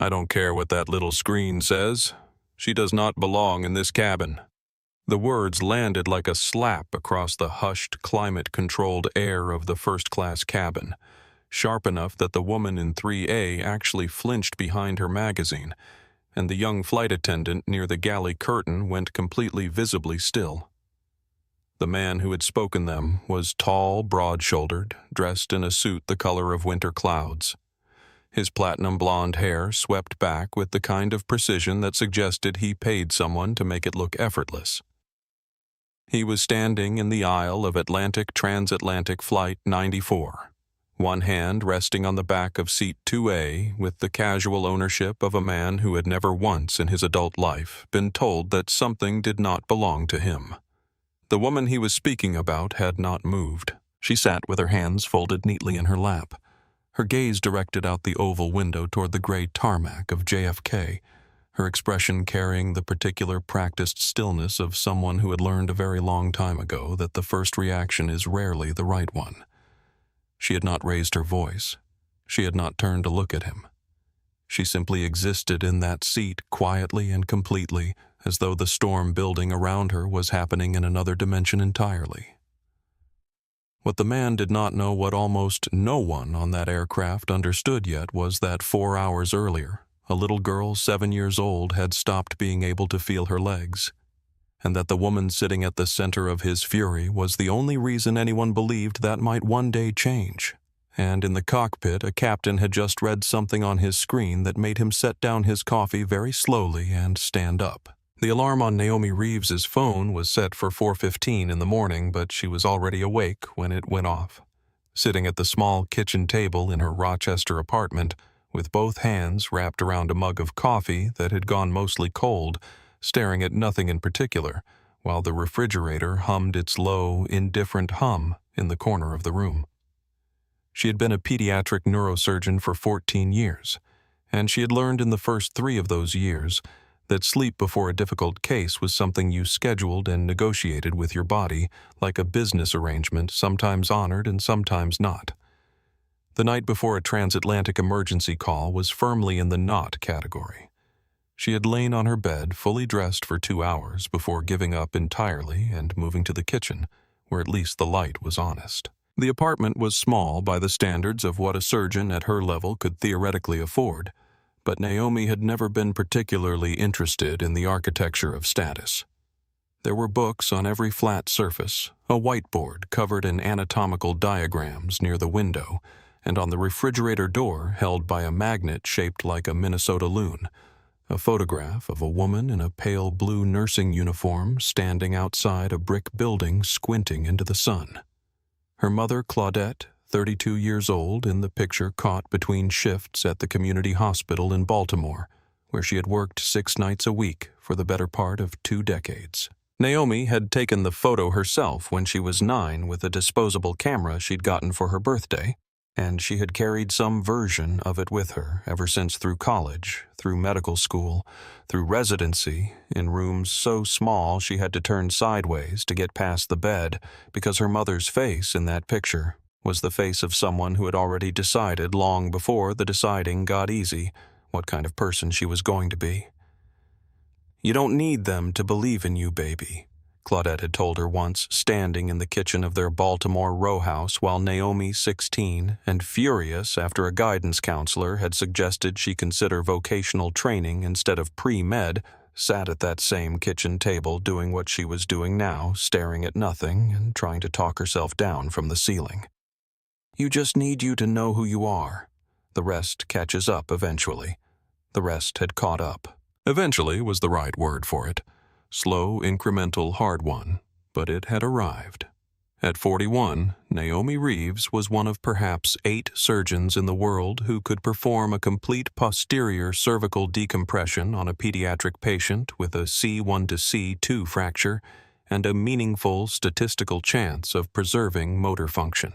I don't care what that little screen says. She does not belong in this cabin." The words landed like a slap across the hushed, climate-controlled air of the first-class cabin, sharp enough that the woman in 3A actually flinched behind her magazine, and the young flight attendant near the galley curtain went completely visibly still. The man who had spoken them was tall, broad-shouldered, dressed in a suit the color of winter clouds. His platinum blonde hair swept back with the kind of precision that suggested he paid someone to make it look effortless. He was standing in the aisle of Atlantic Transatlantic Flight 94, one hand resting on the back of seat 2A with the casual ownership of a man who had never once in his adult life been told that something did not belong to him. The woman he was speaking about had not moved. She sat with her hands folded neatly in her lap, her gaze directed out the oval window toward the gray tarmac of JFK, her expression carrying the particular practiced stillness of someone who had learned a very long time ago that the first reaction is rarely the right one. She had not raised her voice. She had not turned to look at him. She simply existed in that seat quietly and completely, as though the storm building around her was happening in another dimension entirely. What the man did not know, what almost no one on that aircraft understood yet, was that 4 hours earlier, a little girl 7 years old had stopped being able to feel her legs, and that the woman sitting at the center of his fury was the only reason anyone believed that might one day change. And in the cockpit, a captain had just read something on his screen that made him set down his coffee very slowly and stand up. The alarm on Naomi Reeves's phone was set for 4:15 in the morning, but she was already awake when it went off. Sitting at the small kitchen table in her Rochester apartment, with both hands wrapped around a mug of coffee that had gone mostly cold, staring at nothing in particular, while the refrigerator hummed its low, indifferent hum in the corner of the room. She had been a pediatric neurosurgeon for 14 years, and she had learned in the first 3 of those years that sleep before a difficult case was something you scheduled and negotiated with your body, like a business arrangement, sometimes honored and sometimes not. The night before a transatlantic emergency call was firmly in the not category. She had lain on her bed, fully dressed for 2 hours before giving up entirely and moving to the kitchen, where at least the light was honest. The apartment was small by the standards of what a surgeon at her level could theoretically afford, but Naomi had never been particularly interested in the architecture of status. There were books on every flat surface, a whiteboard covered in anatomical diagrams near the window, and on the refrigerator door held by a magnet shaped like a Minnesota loon, a photograph of a woman in a pale blue nursing uniform standing outside a brick building squinting into the sun. Her mother, Claudette, 32 years old, in the picture caught between shifts at the community hospital in Baltimore, where she had worked 6 nights a week for the better part of 2 decades. Naomi had taken the photo herself when she was 9 with a disposable camera she'd gotten for her birthday, and she had carried some version of it with her ever since, through college, through medical school, through residency, in rooms so small she had to turn sideways to get past the bed because her mother's face in that picture was the face of someone who had already decided long before the deciding got easy what kind of person she was going to be. "You don't need them to believe in you, baby," Claudette had told her once, standing in the kitchen of their Baltimore row house while Naomi, 16, and furious after a guidance counselor had suggested she consider vocational training instead of pre-med, sat at that same kitchen table doing what she was doing now, staring at nothing and trying to talk herself down from the ceiling. "You just need you to know who you are. The rest catches up eventually." The rest had caught up. Eventually was the right word for it. Slow, incremental, hard one, but it had arrived. At 41, Naomi Reeves was one of perhaps 8 surgeons in the world who could perform a complete posterior cervical decompression on a pediatric patient with a C1 to C2 fracture and a meaningful statistical chance of preserving motor function.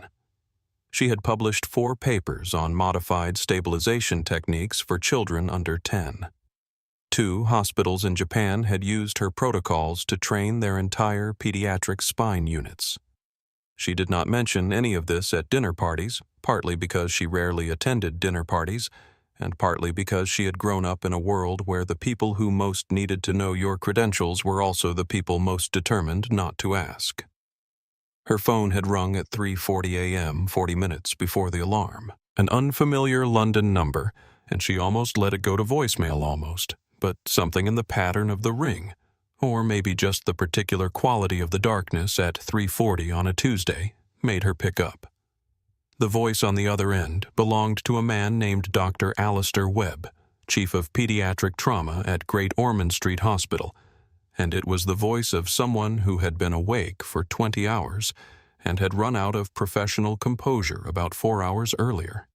She had published 4 papers on modified stabilization techniques for children under 10. 2 hospitals in Japan had used her protocols to train their entire pediatric spine units. She did not mention any of this at dinner parties, partly because she rarely attended dinner parties, and partly because she had grown up in a world where the people who most needed to know your credentials were also the people most determined not to ask. Her phone had rung at 3:40 a.m., 40 minutes before the alarm. An unfamiliar London number, and she almost let it go to voicemail but something in the pattern of the ring, or maybe just the particular quality of the darkness at 3:40 on a Tuesday, made her pick up. The voice on the other end belonged to a man named Dr. Alistair Webb, Chief of Pediatric Trauma at Great Ormond Street Hospital, and it was the voice of someone who had been awake for 20 hours and had run out of professional composure about 4 hours earlier.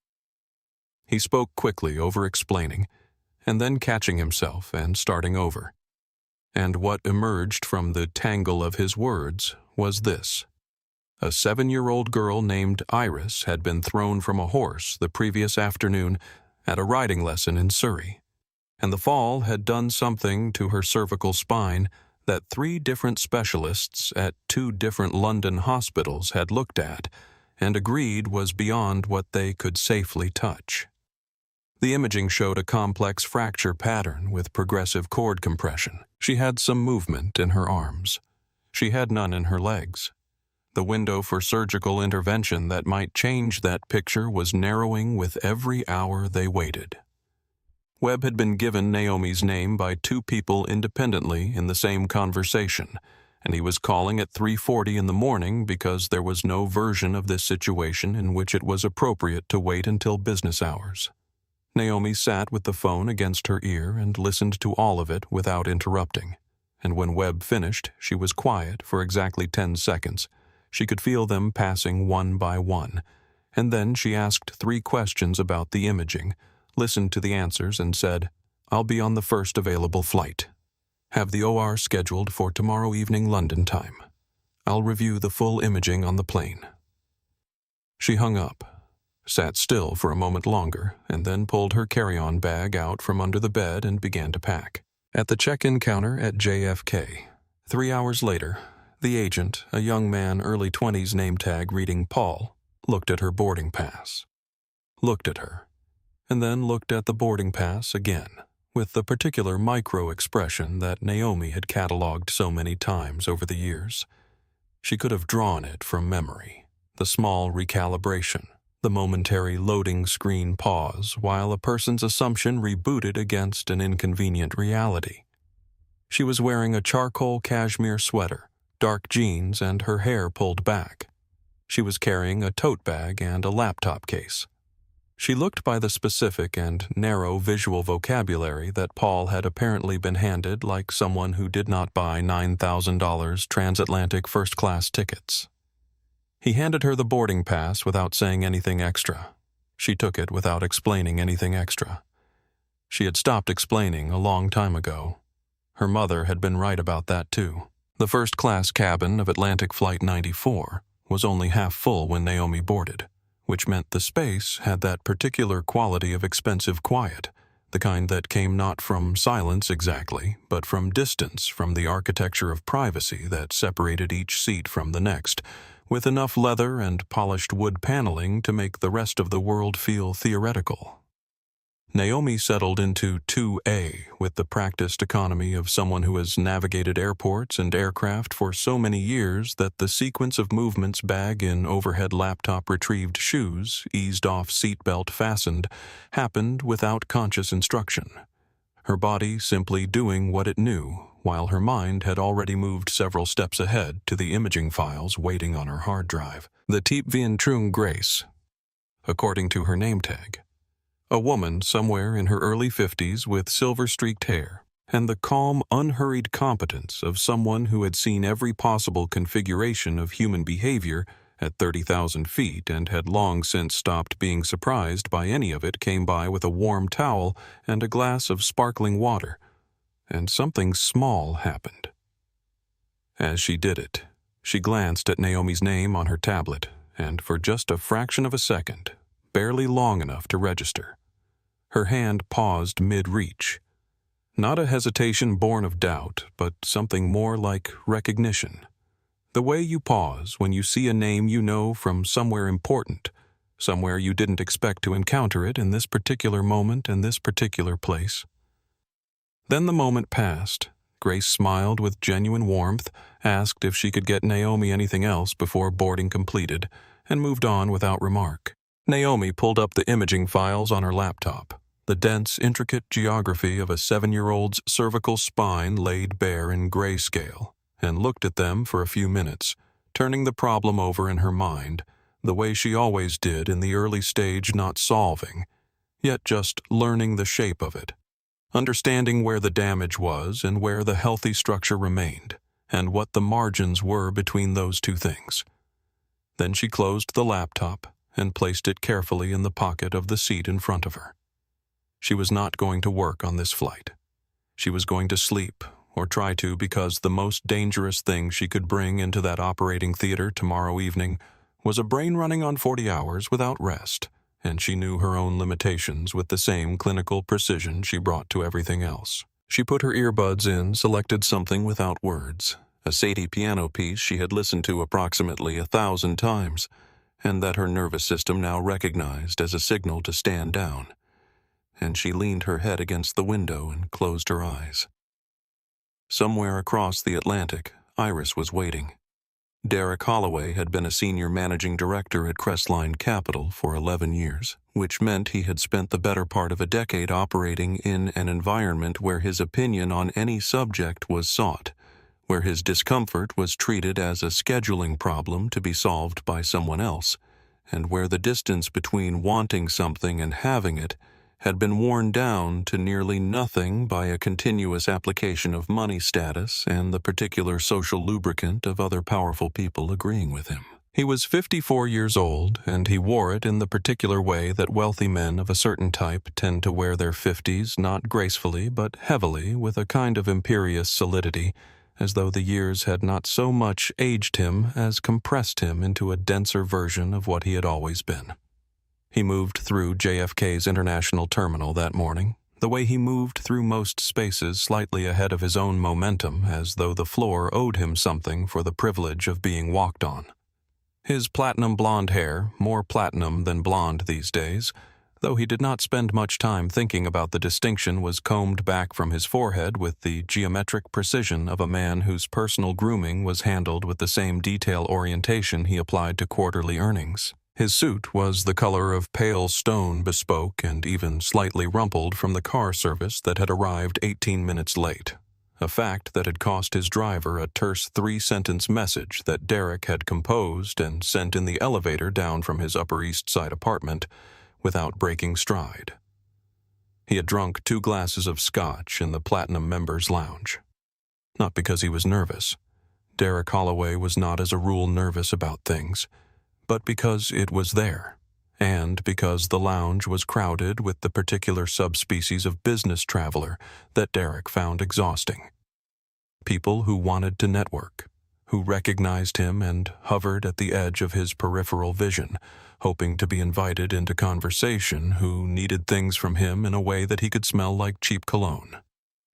He spoke quickly, over-explaining, and then catching himself and starting over. And what emerged from the tangle of his words was this. A 7-year-old girl named Iris had been thrown from a horse the previous afternoon at a riding lesson in Surrey, and the fall had done something to her cervical spine that 3 different specialists at 2 different London hospitals had looked at and agreed was beyond what they could safely touch. The imaging showed a complex fracture pattern with progressive cord compression. She had some movement in her arms. She had none in her legs. The window for surgical intervention that might change that picture was narrowing with every hour they waited. Webb had been given Naomi's name by 2 people independently in the same conversation, and he was calling at 3:40 in the morning because there was no version of this situation in which it was appropriate to wait until business hours. Naomi sat with the phone against her ear and listened to all of it without interrupting, and when Webb finished, she was quiet for exactly 10 seconds. She could feel them passing one by one, and then she asked 3 questions about the imaging, listened to the answers, and said, "I'll be on the first available flight. Have the OR scheduled for tomorrow evening London time. I'll review the full imaging on the plane." She hung up, sat still for a moment longer, and then pulled her carry-on bag out from under the bed and began to pack. At the check-in counter at JFK, 3 hours later, the agent, a young man, early 20s, name tag reading Paul, looked at her boarding pass. Looked at her, and then looked at the boarding pass again, with the particular micro-expression that Naomi had catalogued so many times over the years. She could have drawn it from memory. The small recalibration, the momentary loading screen pause while a person's assumption rebooted against an inconvenient reality. She was wearing a charcoal cashmere sweater, dark jeans, and her hair pulled back. She was carrying a tote bag and a laptop case. She looked by the specific and narrow visual vocabulary that Paul had apparently been handed like someone who did not buy $9,000 transatlantic first-class tickets. He handed her the boarding pass without saying anything extra. She took it without explaining anything extra. She had stopped explaining a long time ago. Her mother had been right about that too. The first-class cabin of Atlantic Flight 94 was only half full when Naomi boarded, which meant the space had that particular quality of expensive quiet, the kind that came not from silence exactly, but from distance from the architecture of privacy that separated each seat from the next, with enough leather and polished wood paneling to make the rest of the world feel theoretical. Naomi settled into 2A with the practiced economy of someone who has navigated airports and aircraft for so many years that the sequence of movements, bag in overhead, laptop retrieved, shoes eased off, seatbelt fastened, happened without conscious instruction. Her body simply doing what it knew, while her mind had already moved several steps ahead to the imaging files waiting on her hard drive. The Typ Vien Trung Grace, according to her name tag. A woman somewhere in her early 50s with silver-streaked hair, and the calm, unhurried competence of someone who had seen every possible configuration of human behavior at 30,000 feet and had long since stopped being surprised by any of it, came by with a warm towel and a glass of sparkling water, and something small happened. As she did it, she glanced at Naomi's name on her tablet, and for just a fraction of a second, barely long enough to register, her hand paused mid-reach. Not a hesitation born of doubt, but something more like recognition. The way you pause when you see a name you know from somewhere important, somewhere you didn't expect to encounter it in this particular moment and this particular place. Then the moment passed. Grace smiled with genuine warmth, asked if she could get Naomi anything else before boarding completed, and moved on without remark. Naomi pulled up the imaging files on her laptop. The dense, intricate geography of a 7-year-old's cervical spine laid bare in grayscale, and looked at them for a few minutes, turning the problem over in her mind, the way she always did in the early stage, not solving, yet just learning the shape of it, understanding where the damage was and where the healthy structure remained, and what the margins were between those two things. Then she closed the laptop and placed it carefully in the pocket of the seat in front of her. She was not going to work on this flight. She was going to sleep, or try to, because the most dangerous thing she could bring into that operating theater tomorrow evening was a brain running on 40 hours without rest, and she knew her own limitations with the same clinical precision she brought to everything else. She put her earbuds in, selected something without words, a Sadie piano piece she had listened to approximately 1,000 times, and that her nervous system now recognized as a signal to stand down, and she leaned her head against the window and closed her eyes. Somewhere across the Atlantic, Iris was waiting. Derek Holloway had been a senior managing director at Crestline Capital for 11 years, which meant he had spent the better part of a decade operating in an environment where his opinion on any subject was sought, where his discomfort was treated as a scheduling problem to be solved by someone else, and where the distance between wanting something and having it had been worn down to nearly nothing by a continuous application of money status and the particular social lubricant of other powerful people agreeing with him. He was 54 years old, and he wore it in the particular way that wealthy men of a certain type tend to wear their 50s, not gracefully but heavily, with a kind of imperious solidity, as though the years had not so much aged him as compressed him into a denser version of what he had always been. He moved through JFK's International Terminal that morning, the way he moved through most spaces slightly ahead of his own momentum, as though the floor owed him something for the privilege of being walked on. His platinum blonde hair, more platinum than blonde these days, though he did not spend much time thinking about the distinction, was combed back from his forehead with the geometric precision of a man whose personal grooming was handled with the same detail orientation he applied to quarterly earnings. His suit was the color of pale stone, bespoke and even slightly rumpled from the car service that had arrived 18 minutes late, a fact that had cost his driver a terse 3-sentence message that Derek had composed and sent in the elevator down from his Upper East Side apartment without breaking stride. He had drunk 2 glasses of scotch in the Platinum Members Lounge. Not because he was nervous. Derek Holloway was not as a rule nervous about things, but because it was there, and because the lounge was crowded with the particular subspecies of business traveler that Derek found exhausting. People who wanted to network, who recognized him and hovered at the edge of his peripheral vision, hoping to be invited into conversation, who needed things from him in a way that he could smell like cheap cologne.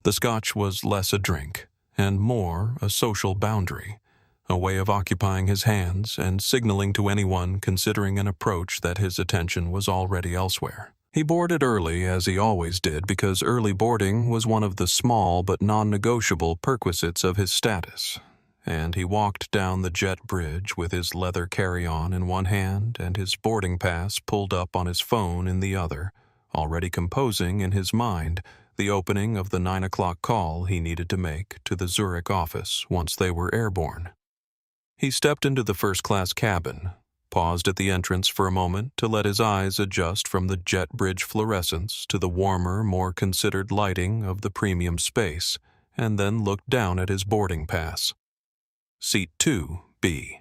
The scotch was less a drink and more a social boundary, a way of occupying his hands and signaling to anyone considering an approach that his attention was already elsewhere. He boarded early, as he always did, because early boarding was one of the small but non-negotiable perquisites of his status, and he walked down the jet bridge with his leather carry-on in one hand and his boarding pass pulled up on his phone in the other, already composing in his mind the opening of the 9 o'clock call he needed to make to the Zurich office once they were airborne. He stepped into the first-class cabin, paused at the entrance for a moment to let his eyes adjust from the jet bridge fluorescence to the warmer, more considered lighting of the premium space, and then looked down at his boarding pass. Seat 2B.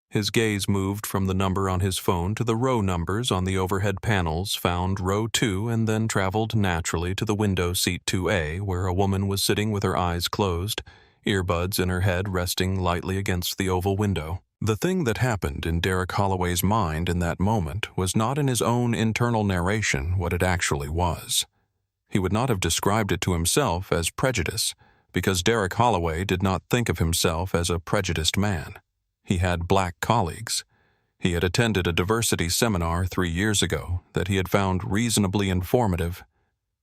His gaze moved from the number on his phone to the row numbers on the overhead panels, found row 2, and then traveled naturally to the window seat 2A, where a woman was sitting with her eyes closed, earbuds in her head resting lightly against the oval window. The thing that happened in Derek Holloway's mind in that moment was not in his own internal narration what it actually was. He would not have described it to himself as prejudice, because Derek Holloway did not think of himself as a prejudiced man. He had black colleagues. He had attended a diversity seminar 3 years ago that he had found reasonably informative,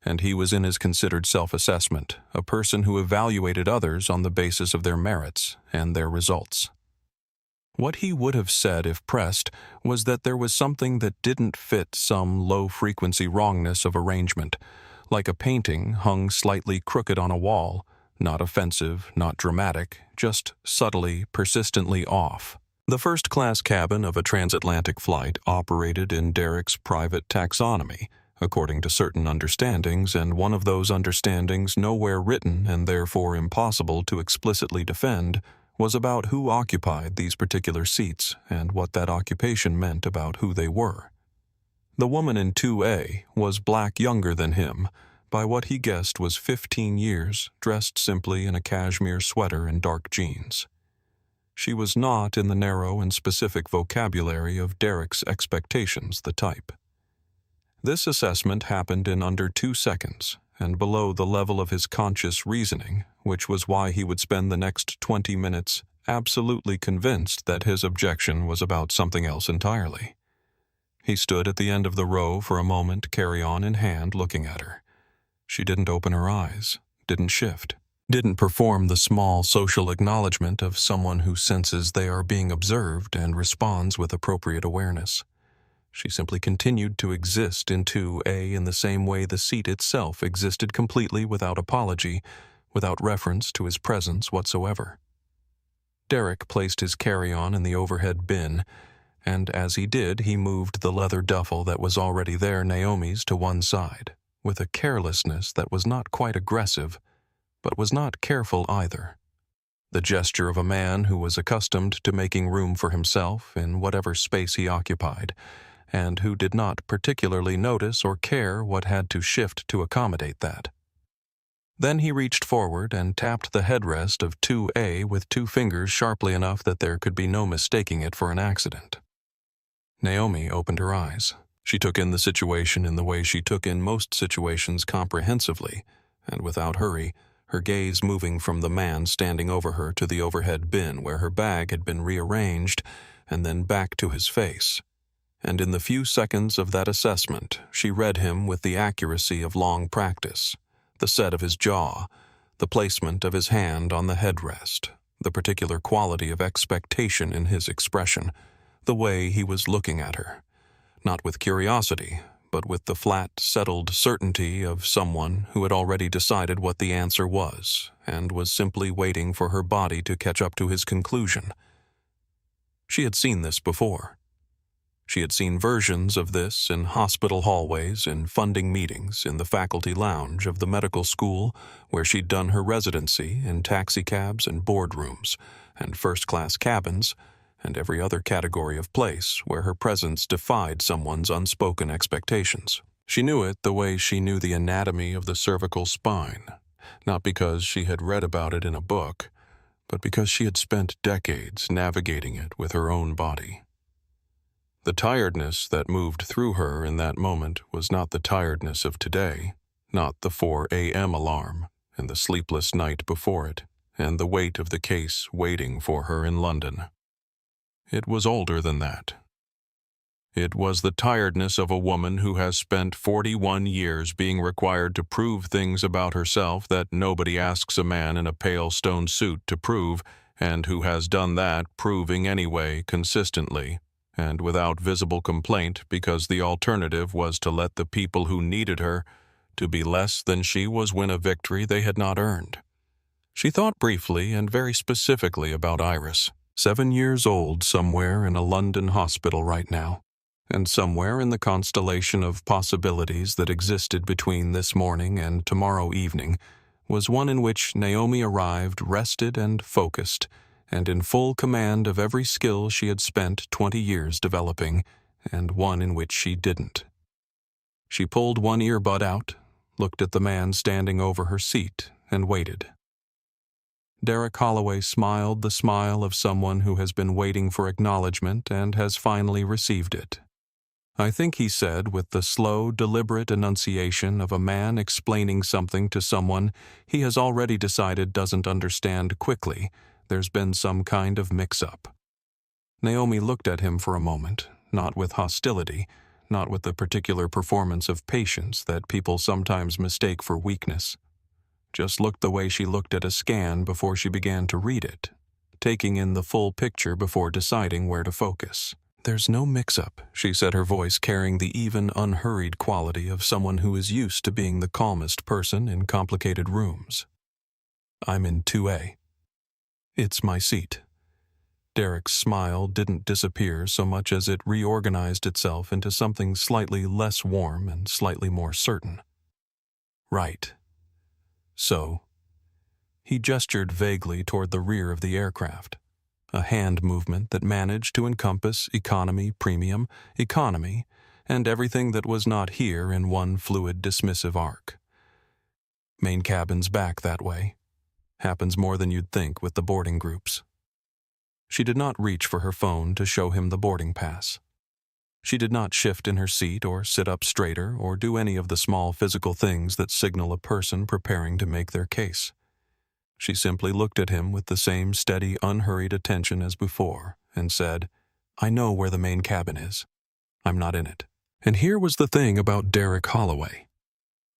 and he was in his considered self-assessment, a person who evaluated others on the basis of their merits and their results. What he would have said if pressed was that there was something that didn't fit some low-frequency wrongness of arrangement, like a painting hung slightly crooked on a wall, not offensive, not dramatic, just subtly, persistently off. The first-class cabin of a transatlantic flight operated in Derek's private taxonomy, according to certain understandings, and one of those understandings, nowhere written and therefore impossible to explicitly defend, was about who occupied these particular seats and what that occupation meant about who they were. The woman in 2A was black younger than him, by what he guessed was 15 years, dressed simply in a cashmere sweater and dark jeans. She was not, in the narrow and specific vocabulary of Derek's expectations, the type. This assessment happened in under 2 seconds, and below the level of his conscious reasoning, which was why he would spend the next 20 minutes absolutely convinced that his objection was about something else entirely. He stood at the end of the row for a moment, carry-on in hand, looking at her. She didn't open her eyes, didn't shift, didn't perform the small social acknowledgement of someone who senses they are being observed and responds with appropriate awareness. She simply continued to exist in 2A in the same way the seat itself existed completely without apology, without reference to his presence whatsoever. Derek placed his carry-on in the overhead bin, and as he did, he moved the leather duffel that was already there, Naomi's, to one side, with a carelessness that was not quite aggressive, but was not careful either. The gesture of a man who was accustomed to making room for himself in whatever space he occupied, and who did not particularly notice or care what had to shift to accommodate that. Then he reached forward and tapped the headrest of 2A with 2 fingers sharply enough that there could be no mistaking it for an accident. Naomi opened her eyes. She took in the situation in the way she took in most situations comprehensively, and without hurry, her gaze moving from the man standing over her to the overhead bin where her bag had been rearranged, and then back to his face. And in the few seconds of that assessment, she read him with the accuracy of long practice, the set of his jaw, the placement of his hand on the headrest, the particular quality of expectation in his expression, the way he was looking at her, not with curiosity, but with the flat, settled certainty of someone who had already decided what the answer was and was simply waiting for her body to catch up to his conclusion. She had seen this before. She had seen versions of this in hospital hallways, in funding meetings, in the faculty lounge of the medical school where she'd done her residency, in taxicabs and boardrooms, and first-class cabins, and every other category of place where her presence defied someone's unspoken expectations. She knew it the way she knew the anatomy of the cervical spine, not because she had read about it in a book, but because she had spent decades navigating it with her own body. The tiredness that moved through her in that moment was not the tiredness of today, not the 4 a.m. alarm and the sleepless night before it, and the weight of the case waiting for her in London. It was older than that. It was the tiredness of a woman who has spent 41 years being required to prove things about herself that nobody asks a man in a pale stone suit to prove, and who has done that proving anyway, consistently, and without visible complaint, because the alternative was to let the people who needed her to be less than she was win a victory they had not earned. She thought briefly and very specifically about Iris, 7 years old somewhere in a London hospital right now, and somewhere in the constellation of possibilities that existed between this morning and tomorrow evening was one in which Naomi arrived rested and focused, and in full command of every skill she had spent 20 years developing, and one in which she didn't. She pulled one earbud out, looked at the man standing over her seat, and waited. Derek Holloway smiled the smile of someone who has been waiting for acknowledgement and has finally received it. I think he said with the slow, deliberate enunciation of a man explaining something to someone he has already decided doesn't understand quickly, there's been some kind of mix-up. Naomi looked at him for a moment, not with hostility, not with the particular performance of patience that people sometimes mistake for weakness. Just looked the way she looked at a scan before she began to read it, taking in the full picture before deciding where to focus. "There's no mix-up," she said, her voice carrying the even, unhurried quality of someone who is used to being the calmest person in complicated rooms. "I'm in 2A. It's my seat." Derek's smile didn't disappear so much as it reorganized itself into something slightly less warm and slightly more certain. "Right. So..." He gestured vaguely toward the rear of the aircraft, a hand movement that managed to encompass economy, premium, economy, and everything that was not here in one fluid, dismissive arc. "Main cabin's back that way. Happens more than you'd think with the boarding groups." She did not reach for her phone to show him the boarding pass. She did not shift in her seat or sit up straighter or do any of the small physical things that signal a person preparing to make their case. She simply looked at him with the same steady, unhurried attention as before and said, "I know where the main cabin is. I'm not in it." And here was the thing about Derek Holloway.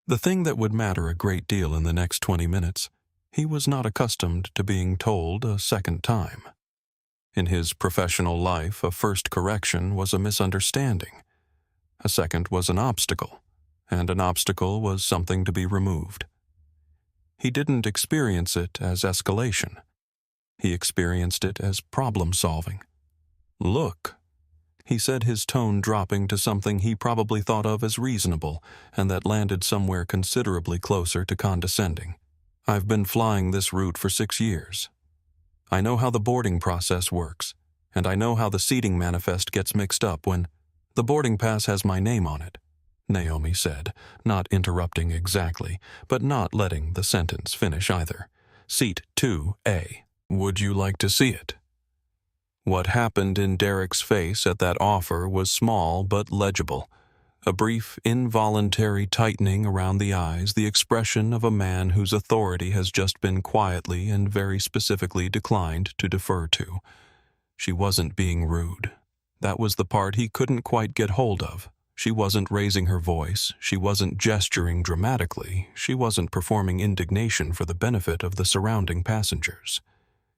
The thing that would matter a great deal in the next 20 minutes. He was not accustomed to being told a second time. In his professional life, a first correction was a misunderstanding. A second was an obstacle, and an obstacle was something to be removed. He didn't experience it as escalation. He experienced it as problem-solving. "Look," he said, his tone dropping to something he probably thought of as reasonable and that landed somewhere considerably closer to condescending. "I've been flying this route for 6 years. I know how the boarding process works, and I know how the seating manifest gets mixed up when the boarding pass has my name on it," Naomi said, not interrupting exactly, but not letting the sentence finish either. "Seat 2A. Would you like to see it?" What happened in Derek's face at that offer was small but legible. A brief, involuntary tightening around the eyes, the expression of a man whose authority has just been quietly and very specifically declined to defer to. She wasn't being rude. That was the part he couldn't quite get hold of. She wasn't raising her voice. She wasn't gesturing dramatically. She wasn't performing indignation for the benefit of the surrounding passengers.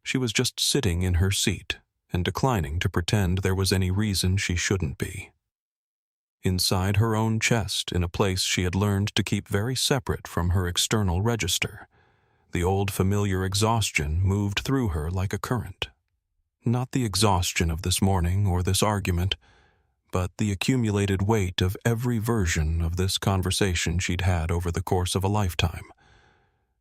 She was just sitting in her seat and declining to pretend there was any reason she shouldn't be. Inside her own chest, in a place she had learned to keep very separate from her external register, the old familiar exhaustion moved through her like a current. Not the exhaustion of this morning or this argument, but the accumulated weight of every version of this conversation she'd had over the course of a lifetime.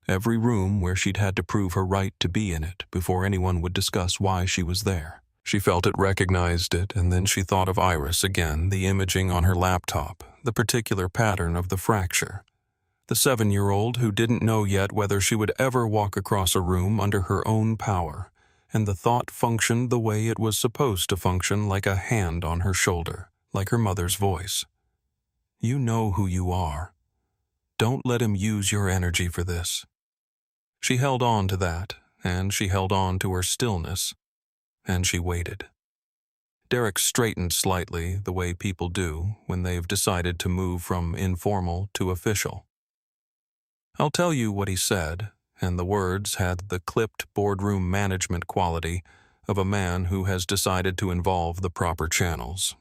Every room where she'd had to prove her right to be in it before anyone would discuss why she was there. She felt it, recognized it, and then she thought of Iris again, the imaging on her laptop, the particular pattern of the fracture. The 7-year-old who didn't know yet whether she would ever walk across a room under her own power, and the thought functioned the way it was supposed to function, like a hand on her shoulder, like her mother's voice. "You know who you are. Don't let him use your energy for this." She held on to that, and she held on to her stillness. And she waited. Derek straightened slightly, the way people do when they've decided to move from informal to official. I'll tell you what he said, and the words had the clipped boardroom management quality of a man who has decided to involve the proper channels.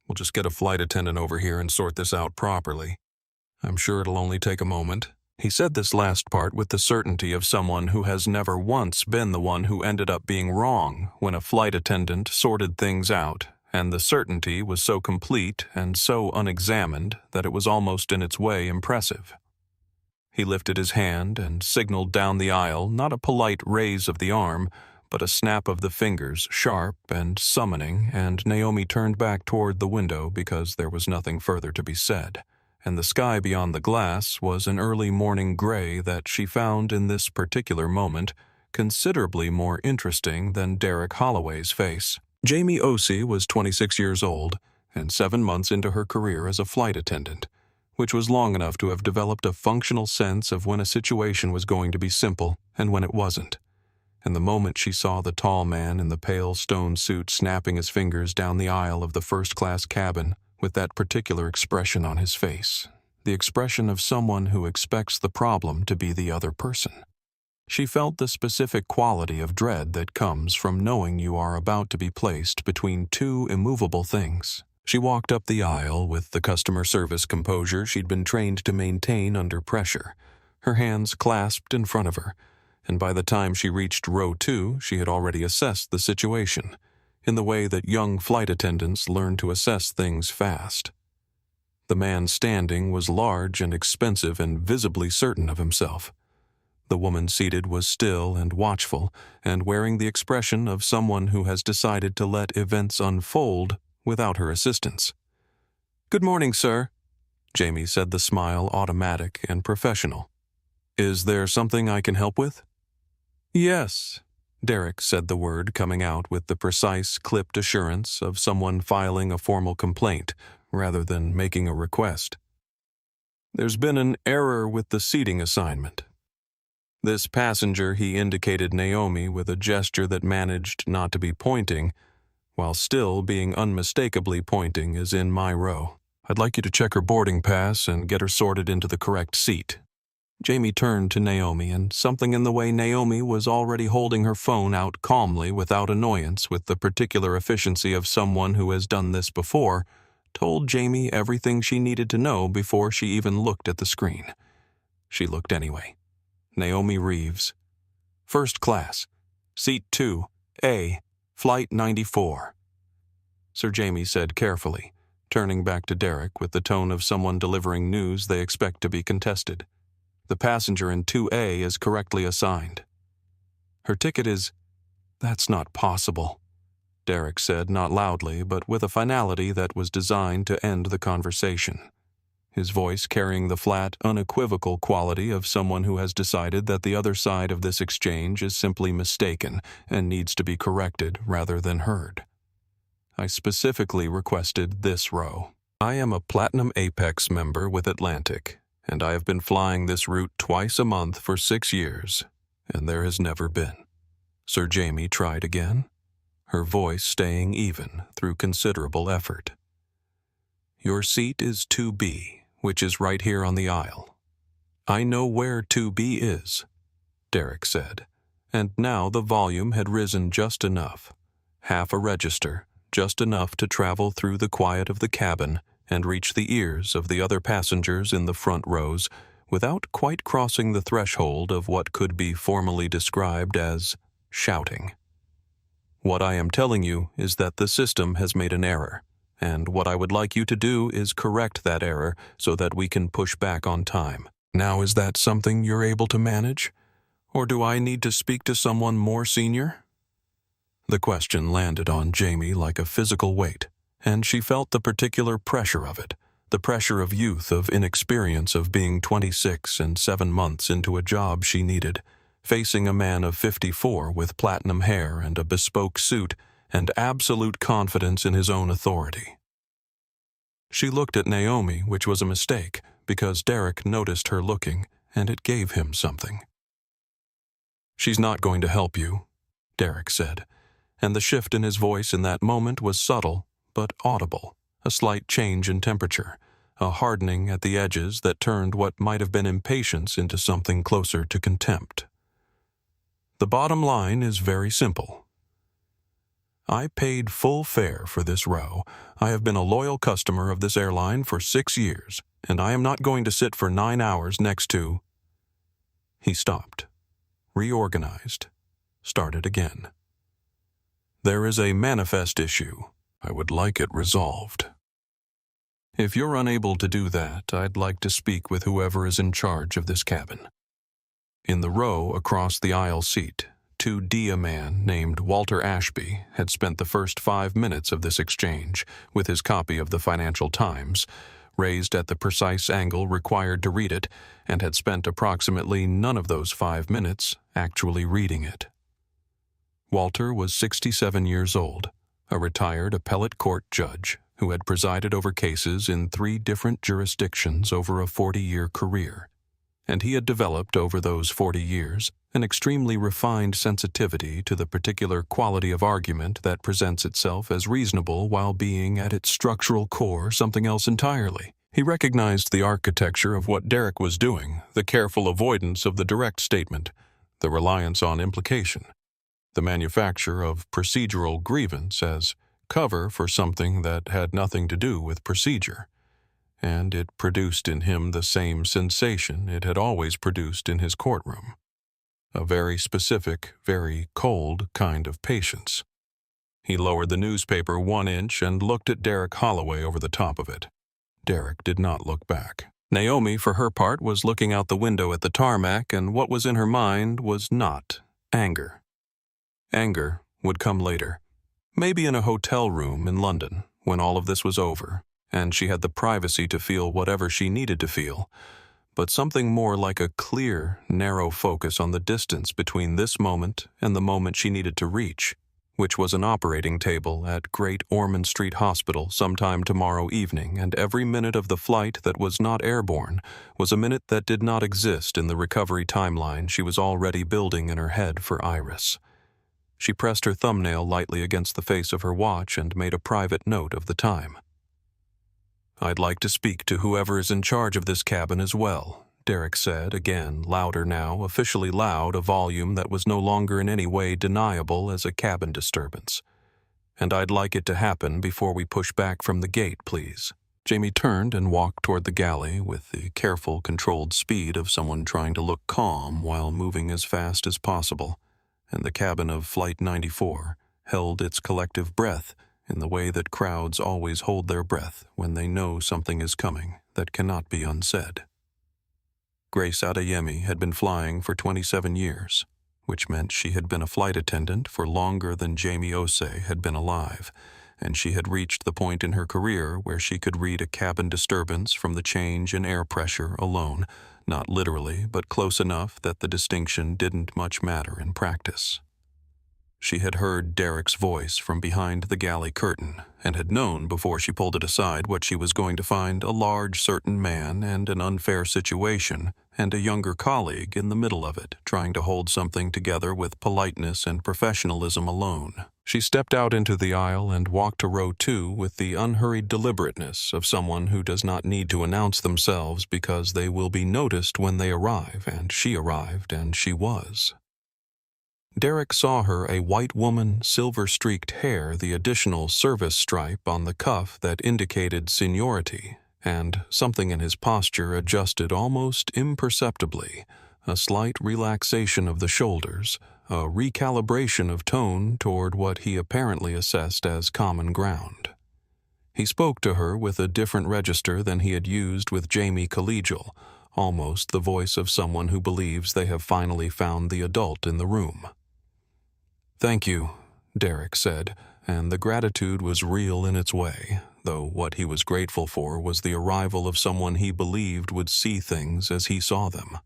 "We'll just get a flight attendant over here and sort this out properly. I'm sure it'll only take a moment." He said this last part with the certainty of someone who has never once been the one who ended up being wrong when a flight attendant sorted things out, and the certainty was so complete and so unexamined that it was almost in its way impressive. He lifted his hand and signaled down the aisle, not a polite raise of the arm, but a snap of the fingers, sharp and summoning, and Naomi turned back toward the window because there was nothing further to be said. And the sky beyond the glass was an early morning gray that she found in this particular moment considerably more interesting than Derek Holloway's face. Jamie Osei was 26 years old and 7 months into her career as a flight attendant, which was long enough to have developed a functional sense of when a situation was going to be simple and when it wasn't. and the moment she saw the tall man in the pale stone suit snapping his fingers down the aisle of the first-class cabin with that particular expression on his face, the expression of someone who expects the problem to be the other person, she felt the specific quality of dread that comes from knowing you are about to be placed between two immovable things. She walked up the aisle with the customer service composure she'd been trained to maintain under pressure, her hands clasped in front of her, and by the time she reached row 2, she had already assessed the situation, in the way that young flight attendants learn to assess things fast. The man standing was large and expensive and visibly certain of himself. The woman seated was still and watchful, and wearing the expression of someone who has decided to let events unfold without her assistance. "Good morning, sir," Jamie said, the smile automatic and professional. "Is there something I can help with?" "Yes," Derek said, the word coming out with the precise, clipped assurance of someone filing a formal complaint rather than making a request. "There's been an error with the seating assignment." This passenger, he indicated Naomi with a gesture that managed not to be pointing, while still being unmistakably pointing, is in my row. "I'd like you to check her boarding pass and get her sorted into the correct seat." Jamie turned to Naomi, and something in the way Naomi was already holding her phone out calmly without annoyance with the particular efficiency of someone who has done this before, told Jamie everything she needed to know before she even looked at the screen. She looked anyway. Naomi Reeves. First class. Seat 2, A, Flight 94. Sir Jamie said carefully, turning back to Derek with the tone of someone delivering news they expect to be contested. "The passenger in 2A is correctly assigned." "Her ticket is—" "That's not possible," Derek said, not loudly, but with a finality that was designed to end the conversation, his voice carrying the flat, unequivocal quality of someone who has decided that the other side of this exchange is simply mistaken and needs to be corrected rather than heard. "I specifically requested this row. I am a Platinum Apex member with Atlantic, and I have been flying this route twice a month for 6 years, and there has never been." Sir Jamie tried again, her voice staying even through considerable effort. "Your seat is 2B, which is right here on the aisle." "I know where 2B is," Derek said, and now the volume had risen just enough, half a register, just enough to travel through the quiet of the cabin and reach the ears of the other passengers in the front rows without quite crossing the threshold of what could be formally described as shouting. "What I am telling you is that the system has made an error, and what I would like you to do is correct that error so that we can push back on time. Now, is that something you're able to manage? Or do I need to speak to someone more senior?" The question landed on Jamie like a physical weight, and she felt the particular pressure of it, the pressure of youth, of inexperience, of being 26 and 7 months into a job she needed, facing a man of 54 with platinum hair and a bespoke suit and absolute confidence in his own authority. She looked at Naomi, which was a mistake, because Derek noticed her looking, and it gave him something. "She's not going to help you," Derek said, and the shift in his voice in that moment was subtle but audible, a slight change in temperature, a hardening at the edges that turned what might have been impatience into something closer to contempt. "The bottom line is very simple. I paid full fare for this row. I have been a loyal customer of this airline for 6 years, and I am not going to sit for 9 hours next to—" He stopped, reorganized, started again. "There is a manifest issue. I would like it resolved. If you're unable to do that, I'd like to speak with whoever is in charge of this cabin." In the row across the aisle seat, 2D, a man named Walter Ashby had spent the first 5 minutes of this exchange with his copy of the Financial Times, raised at the precise angle required to read it, and had spent approximately none of those 5 minutes actually reading it. Walter was 67 years old, a retired appellate court judge who had presided over cases in 3 different jurisdictions over a 40-year career. and he had developed over those 40 years an extremely refined sensitivity to the particular quality of argument that presents itself as reasonable while being at its structural core something else entirely. He recognized the architecture of what Derek was doing, the careful avoidance of the direct statement, the reliance on implication, the manufacture of procedural grievance as cover for something that had nothing to do with procedure. And it produced in him the same sensation it had always produced in his courtroom. A very specific, very cold kind of patience. He lowered the newspaper 1 inch and looked at Derek Holloway over the top of it. Derek did not look back. Naomi, for her part, was looking out the window at the tarmac, and what was in her mind was not anger. Anger would come later. Maybe in a hotel room in London, when all of this was over, and she had the privacy to feel whatever she needed to feel, but something more like a clear, narrow focus on the distance between this moment and the moment she needed to reach, which was an operating table at Great Ormond Street Hospital sometime tomorrow evening, and every minute of the flight that was not airborne was a minute that did not exist in the recovery timeline she was already building in her head for Iris. She pressed her thumbnail lightly against the face of her watch and made a private note of the time. "I'd like to speak to whoever is in charge of this cabin as well," Derek said, again, louder now, officially loud, a volume that was no longer in any way deniable as a cabin disturbance. "And I'd like it to happen before we push back from the gate, please." Jamie turned and walked toward the galley with the careful, controlled speed of someone trying to look calm while moving as fast as possible, and the cabin of Flight 94 held its collective breath in the way that crowds always hold their breath when they know something is coming that cannot be unsaid. Grace Adeyemi had been flying for 27 years, which meant she had been a flight attendant for longer than Jamie Osei had been alive, and she had reached the point in her career where she could read a cabin disturbance from the change in air pressure alone, not literally, but close enough that the distinction didn't much matter in practice. She had heard Derek's voice from behind the galley curtain, and had known before she pulled it aside what she was going to find: a large, certain man and an unfair situation, and a younger colleague in the middle of it, trying to hold something together with politeness and professionalism alone. She stepped out into the aisle and walked to row 2 with the unhurried deliberateness of someone who does not need to announce themselves because they will be noticed when they arrive, and she arrived, and she was. Derek saw her a white woman, silver-streaked hair, the additional service stripe on the cuff that indicated seniority, and something in his posture adjusted almost imperceptibly, a slight relaxation of the shoulders, a recalibration of tone toward what he apparently assessed as common ground. He spoke to her with a different register than he had used with Jamie collegial, almost the voice of someone who believes they have finally found the adult in the room. "Thank you," Derek said, and the gratitude was real in its way, though what he was grateful for was the arrival of someone he believed would see things as he saw them.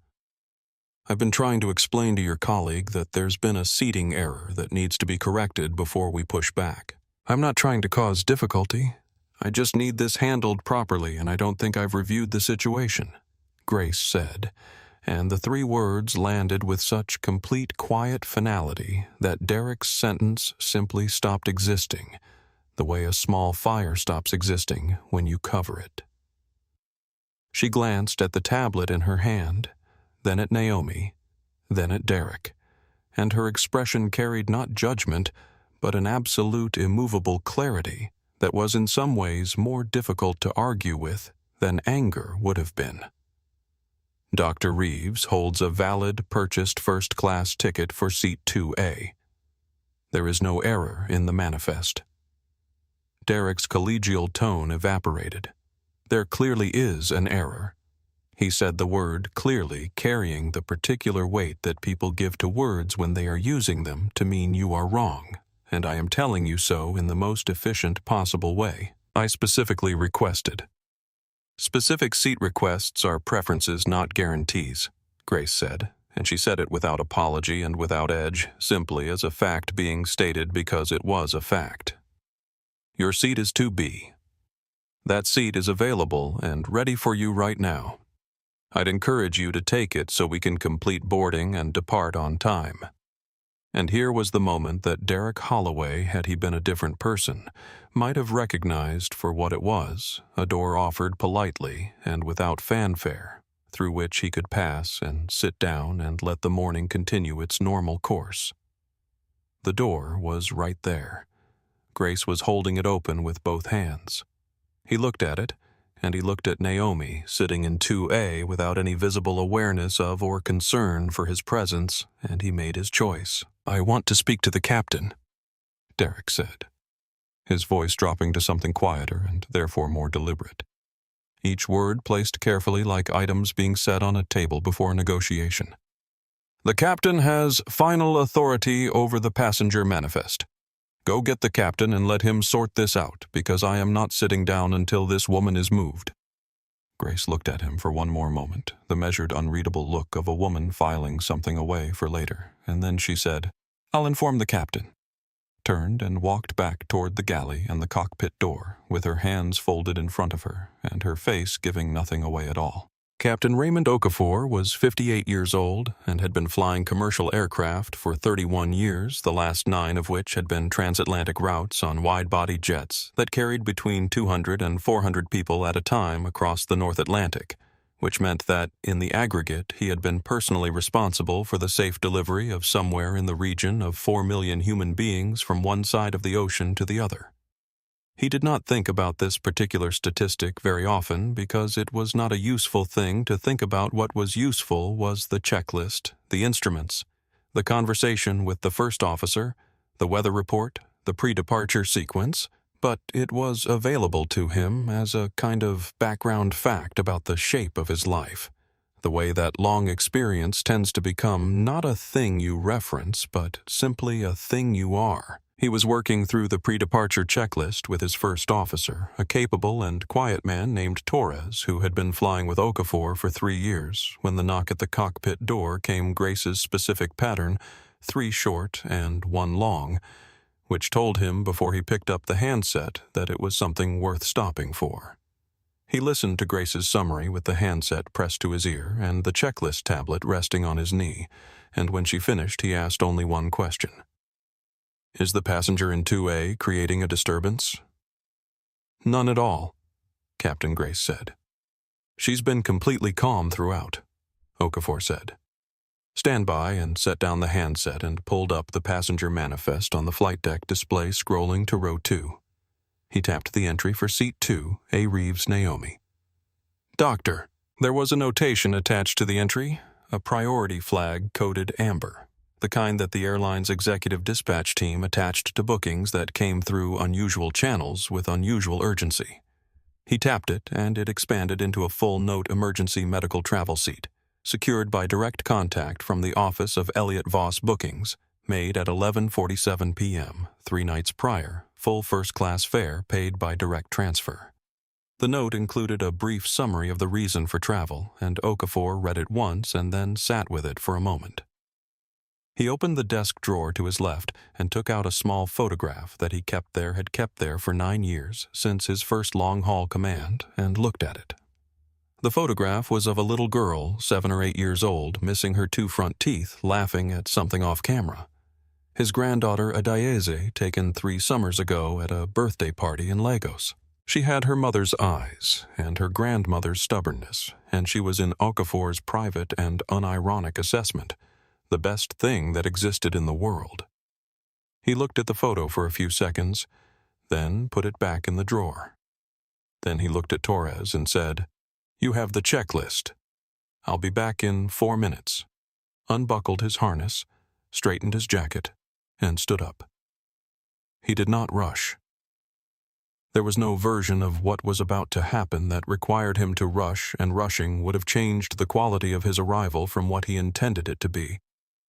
"I've been trying to explain to your colleague that there's been a seating error that needs to be corrected before we push back. I'm not trying to cause difficulty. I just need this handled properly, and I don't think I've reviewed the situation," Grace said, and the 3 words landed with such complete quiet finality that Derek's sentence simply stopped existing, the way a small fire stops existing when you cover it. She glanced at the tablet in her hand, then at Naomi, then at Derek, and her expression carried not judgment, but an absolute immovable clarity that was in some ways more difficult to argue with than anger would have been. "Dr. Reeves holds a valid, purchased first-class ticket for seat 2A. There is no error in the manifest." Derek's collegial tone evaporated. "There clearly is an error." He said the word clearly, carrying the particular weight that people give to words when they are using them to mean you are wrong, and I am telling you so in the most efficient possible way. I specifically requested. "Specific seat requests are preferences, not guarantees," Grace said, and she said it without apology and without edge, simply as a fact being stated because it was a fact. "Your seat is 2B. That seat is available and ready for you right now." I'd encourage you to take it so we can complete boarding and depart on time." And here was the moment that Derek Holloway, had he been a different person, might have recognized for what it was, a door offered politely and without fanfare, through which he could pass and sit down and let the morning continue its normal course. The door was right there. Grace was holding it open with both hands. He looked at it, and he looked at Naomi, sitting in 2A without any visible awareness of or concern for his presence, and he made his choice. "I want to speak to the captain," Derek said, his voice dropping to something quieter and therefore more deliberate. Each word placed carefully like items being set on a table before a negotiation. "The captain has final authority over the passenger manifest. Go get the captain and let him sort this out, because I am not sitting down until this woman is moved." Grace looked at him for one more moment, the measured, unreadable look of a woman filing something away for later, and then she said, "I'll inform the captain," turned and walked back toward the galley and the cockpit door, with her hands folded in front of her, and her face giving nothing away at all. Captain Raymond Okafor was 58 years old and had been flying commercial aircraft for 31 years, the last 9 of which had been transatlantic routes on wide-body jets that carried between 200 and 400 people at a time across the North Atlantic, which meant that, in the aggregate, he had been personally responsible for the safe delivery of somewhere in the region of 4 million human beings from one side of the ocean to the other. He did not think about this particular statistic very often because it was not a useful thing to think about. What was useful was the checklist, the instruments, the conversation with the first officer, the weather report, the pre-departure sequence, but it was available to him as a kind of background fact about the shape of his life, the way that long experience tends to become not a thing you reference, but simply a thing you are. He was working through the pre-departure checklist with his first officer, a capable and quiet man named Torres, who had been flying with Okafor for 3 years, when the knock at the cockpit door came Grace's specific pattern, 3 short and 1 long, which told him before he picked up the handset that it was something worth stopping for. He listened to Grace's summary with the handset pressed to his ear and the checklist tablet resting on his knee, and when she finished he asked only one question. "Is the passenger in 2A creating a disturbance?" "None at all," Captain Grace said. "She's been completely calm throughout," Okafor said. "Stand by," and set down the handset and pulled up the passenger manifest on the flight deck display, scrolling to row 2. He tapped the entry for seat 2, A. Reeves Naomi. "Doctor." There was a notation attached to the entry, a priority flag coded amber, the kind that the airline's executive dispatch team attached to bookings that came through unusual channels with unusual urgency. He tapped it, and it expanded into a full-note emergency medical travel seat, secured by direct contact from the office of Elliott Voss Bookings, made at 11:47 p.m., 3 nights prior, full first-class fare paid by direct transfer. The note included a brief summary of the reason for travel, and Okafor read it once and then sat with it for a moment. He opened the desk drawer to his left and took out a small photograph that he had kept there for 9 years, since his first long-haul command, and looked at it. The photograph was of a little girl, 7 or 8 years old, missing her 2 front teeth, laughing at something off camera. His granddaughter Adayeze, taken 3 summers ago at a birthday party in Lagos. She had her mother's eyes and her grandmother's stubbornness, and she was in Okafor's private and unironic assessment, the best thing that existed in the world. He looked at the photo for a few seconds, then put it back in the drawer. Then he looked at Torres and said, "You have the checklist. I'll be back in 4 minutes," unbuckled his harness, straightened his jacket, and stood up. He did not rush. There was no version of what was about to happen that required him to rush, and rushing would have changed the quality of his arrival from what he intended it to be,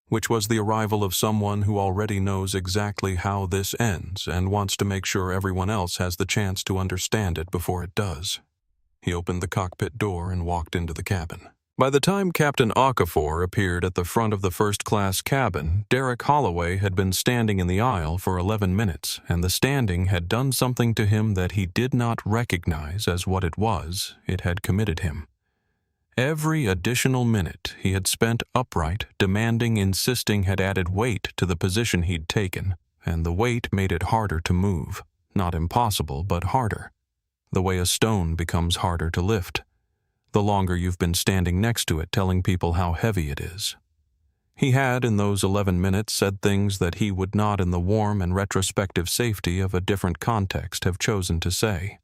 which was the arrival of someone who already knows exactly how this ends and wants to make sure everyone else has the chance to understand it before it does. He opened the cockpit door and walked into the cabin. By the time Captain Okafor appeared at the front of the first-class cabin, Derek Holloway had been standing in the aisle for 11 minutes, and the standing had done something to him that he did not recognize as what it was. It had committed him. Every additional minute he had spent upright, demanding, insisting, had added weight to the position he'd taken, and the weight made it harder to move. Not impossible, but harder. The way a stone becomes harder to lift. The longer you've been standing next to it, telling people how heavy it is. He had, in those 11 minutes, said things that he would not, in the warm and retrospective safety of a different context, have chosen to say.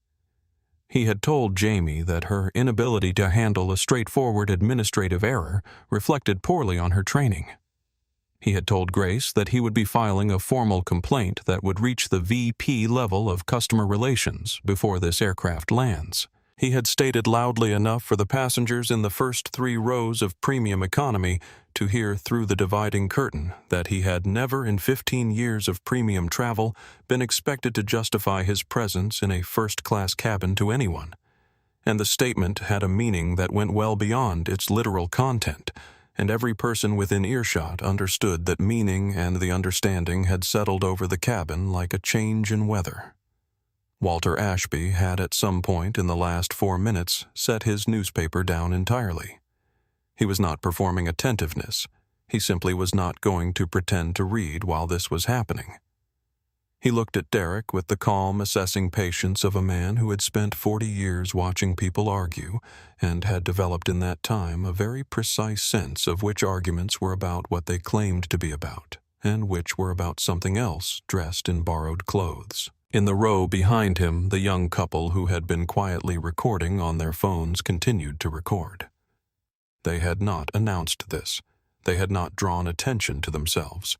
He had told Jamie that her inability to handle a straightforward administrative error reflected poorly on her training. He had told Grace that he would be filing a formal complaint that would reach the VP level of customer relations before this aircraft lands. He had stated loudly enough for the passengers in the first 3 rows of premium economy to hear through the dividing curtain that he had never in 15 years of premium travel been expected to justify his presence in a first-class cabin to anyone. And the statement had a meaning that went well beyond its literal content, and every person within earshot understood that meaning and the understanding had settled over the cabin like a change in weather. Walter Ashby had at some point in the last 4 minutes set his newspaper down entirely. He was not performing attentiveness. He simply was not going to pretend to read while this was happening. He looked at Derek with the calm, assessing patience of a man who had spent 40 years watching people argue and had developed in that time a very precise sense of which arguments were about what they claimed to be about, and which were about something else dressed in borrowed clothes. In the row behind him, the young couple who had been quietly recording on their phones continued to record. They had not announced this. They had not drawn attention to themselves.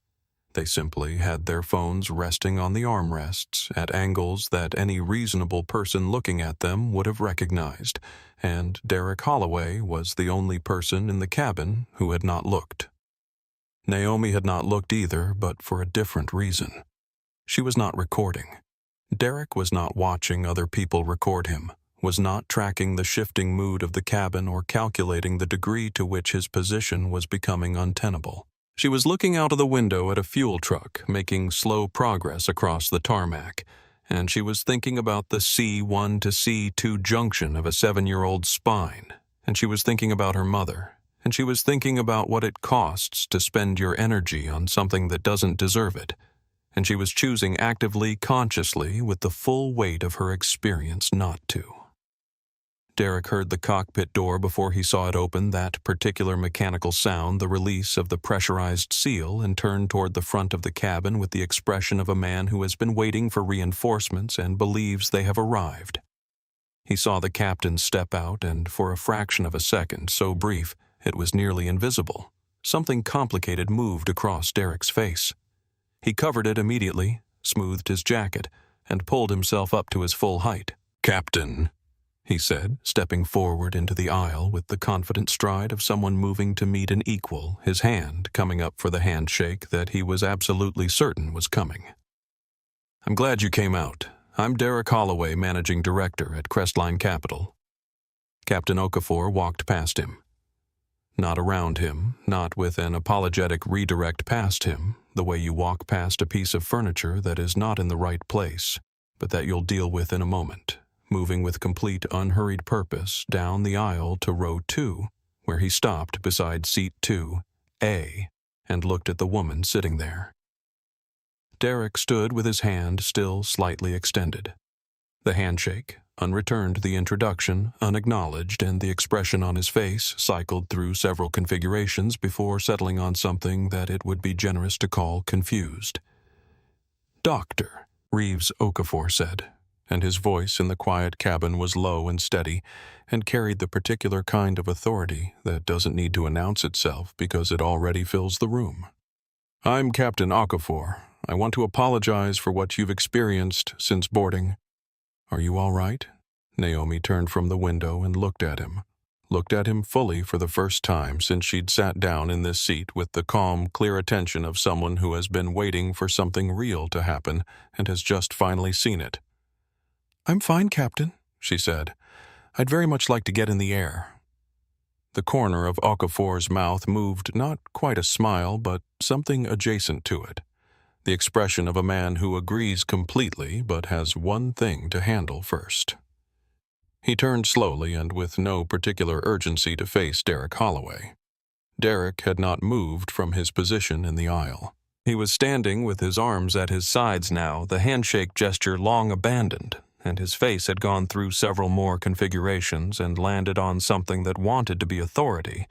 They simply had their phones resting on the armrests at angles that any reasonable person looking at them would have recognized, and Derek Holloway was the only person in the cabin who had not looked. Naomi had not looked either, but for a different reason. She was not recording. Derek was not watching other people record him, was not tracking the shifting mood of the cabin or calculating the degree to which his position was becoming untenable. She was looking out of the window at a fuel truck making slow progress across the tarmac, and she was thinking about the C1 to C2 junction of a 7-year-old's spine, and she was thinking about her mother, and she was thinking about what it costs to spend your energy on something that doesn't deserve it, and she was choosing actively, consciously, with the full weight of her experience not to. Derek heard the cockpit door before he saw it open, that particular mechanical sound, the release of the pressurized seal, and turned toward the front of the cabin with the expression of a man who has been waiting for reinforcements and believes they have arrived. He saw the captain step out, and for a fraction of a second, so brief it was nearly invisible, something complicated moved across Derek's face. He covered it immediately, smoothed his jacket, and pulled himself up to his full height. "Captain," he said, stepping forward into the aisle with the confident stride of someone moving to meet an equal, his hand coming up for the handshake that he was absolutely certain was coming. "I'm glad you came out. I'm Derek Holloway, Managing Director at Crestline Capital." Captain Okafor walked past him. Not around him, not with an apologetic redirect past him, the way you walk past a piece of furniture that is not in the right place, but that you'll deal with in a moment, moving with complete unhurried purpose down the aisle to row 2, where he stopped beside seat 2A and looked at the woman sitting there. Derek stood with his hand still slightly extended. The handshake, unreturned the introduction, unacknowledged, and the expression on his face cycled through several configurations before settling on something that it would be generous to call confused. "Doctor," Reeves Okafor said, and his voice in the quiet cabin was low and steady and carried the particular kind of authority that doesn't need to announce itself because it already fills the room. "I'm Captain Okafor. I want to apologize for what you've experienced since boarding." "Are you all right?" Naomi turned from the window and looked at him fully for the first time since she'd sat down in this seat with the calm, clear attention of someone who has been waiting for something real to happen and has just finally seen it. "I'm fine, Captain," she said. "I'd very much like to get in the air." The corner of Okafor's mouth moved, not quite a smile, but something adjacent to it. The expression of a man who agrees completely but has one thing to handle first. He turned slowly and with no particular urgency to face Derek Holloway. Derek had not moved from his position in the aisle. He was standing with his arms at his sides now, the handshake gesture long abandoned, and his face had gone through several more configurations and landed on something that wanted to be authority,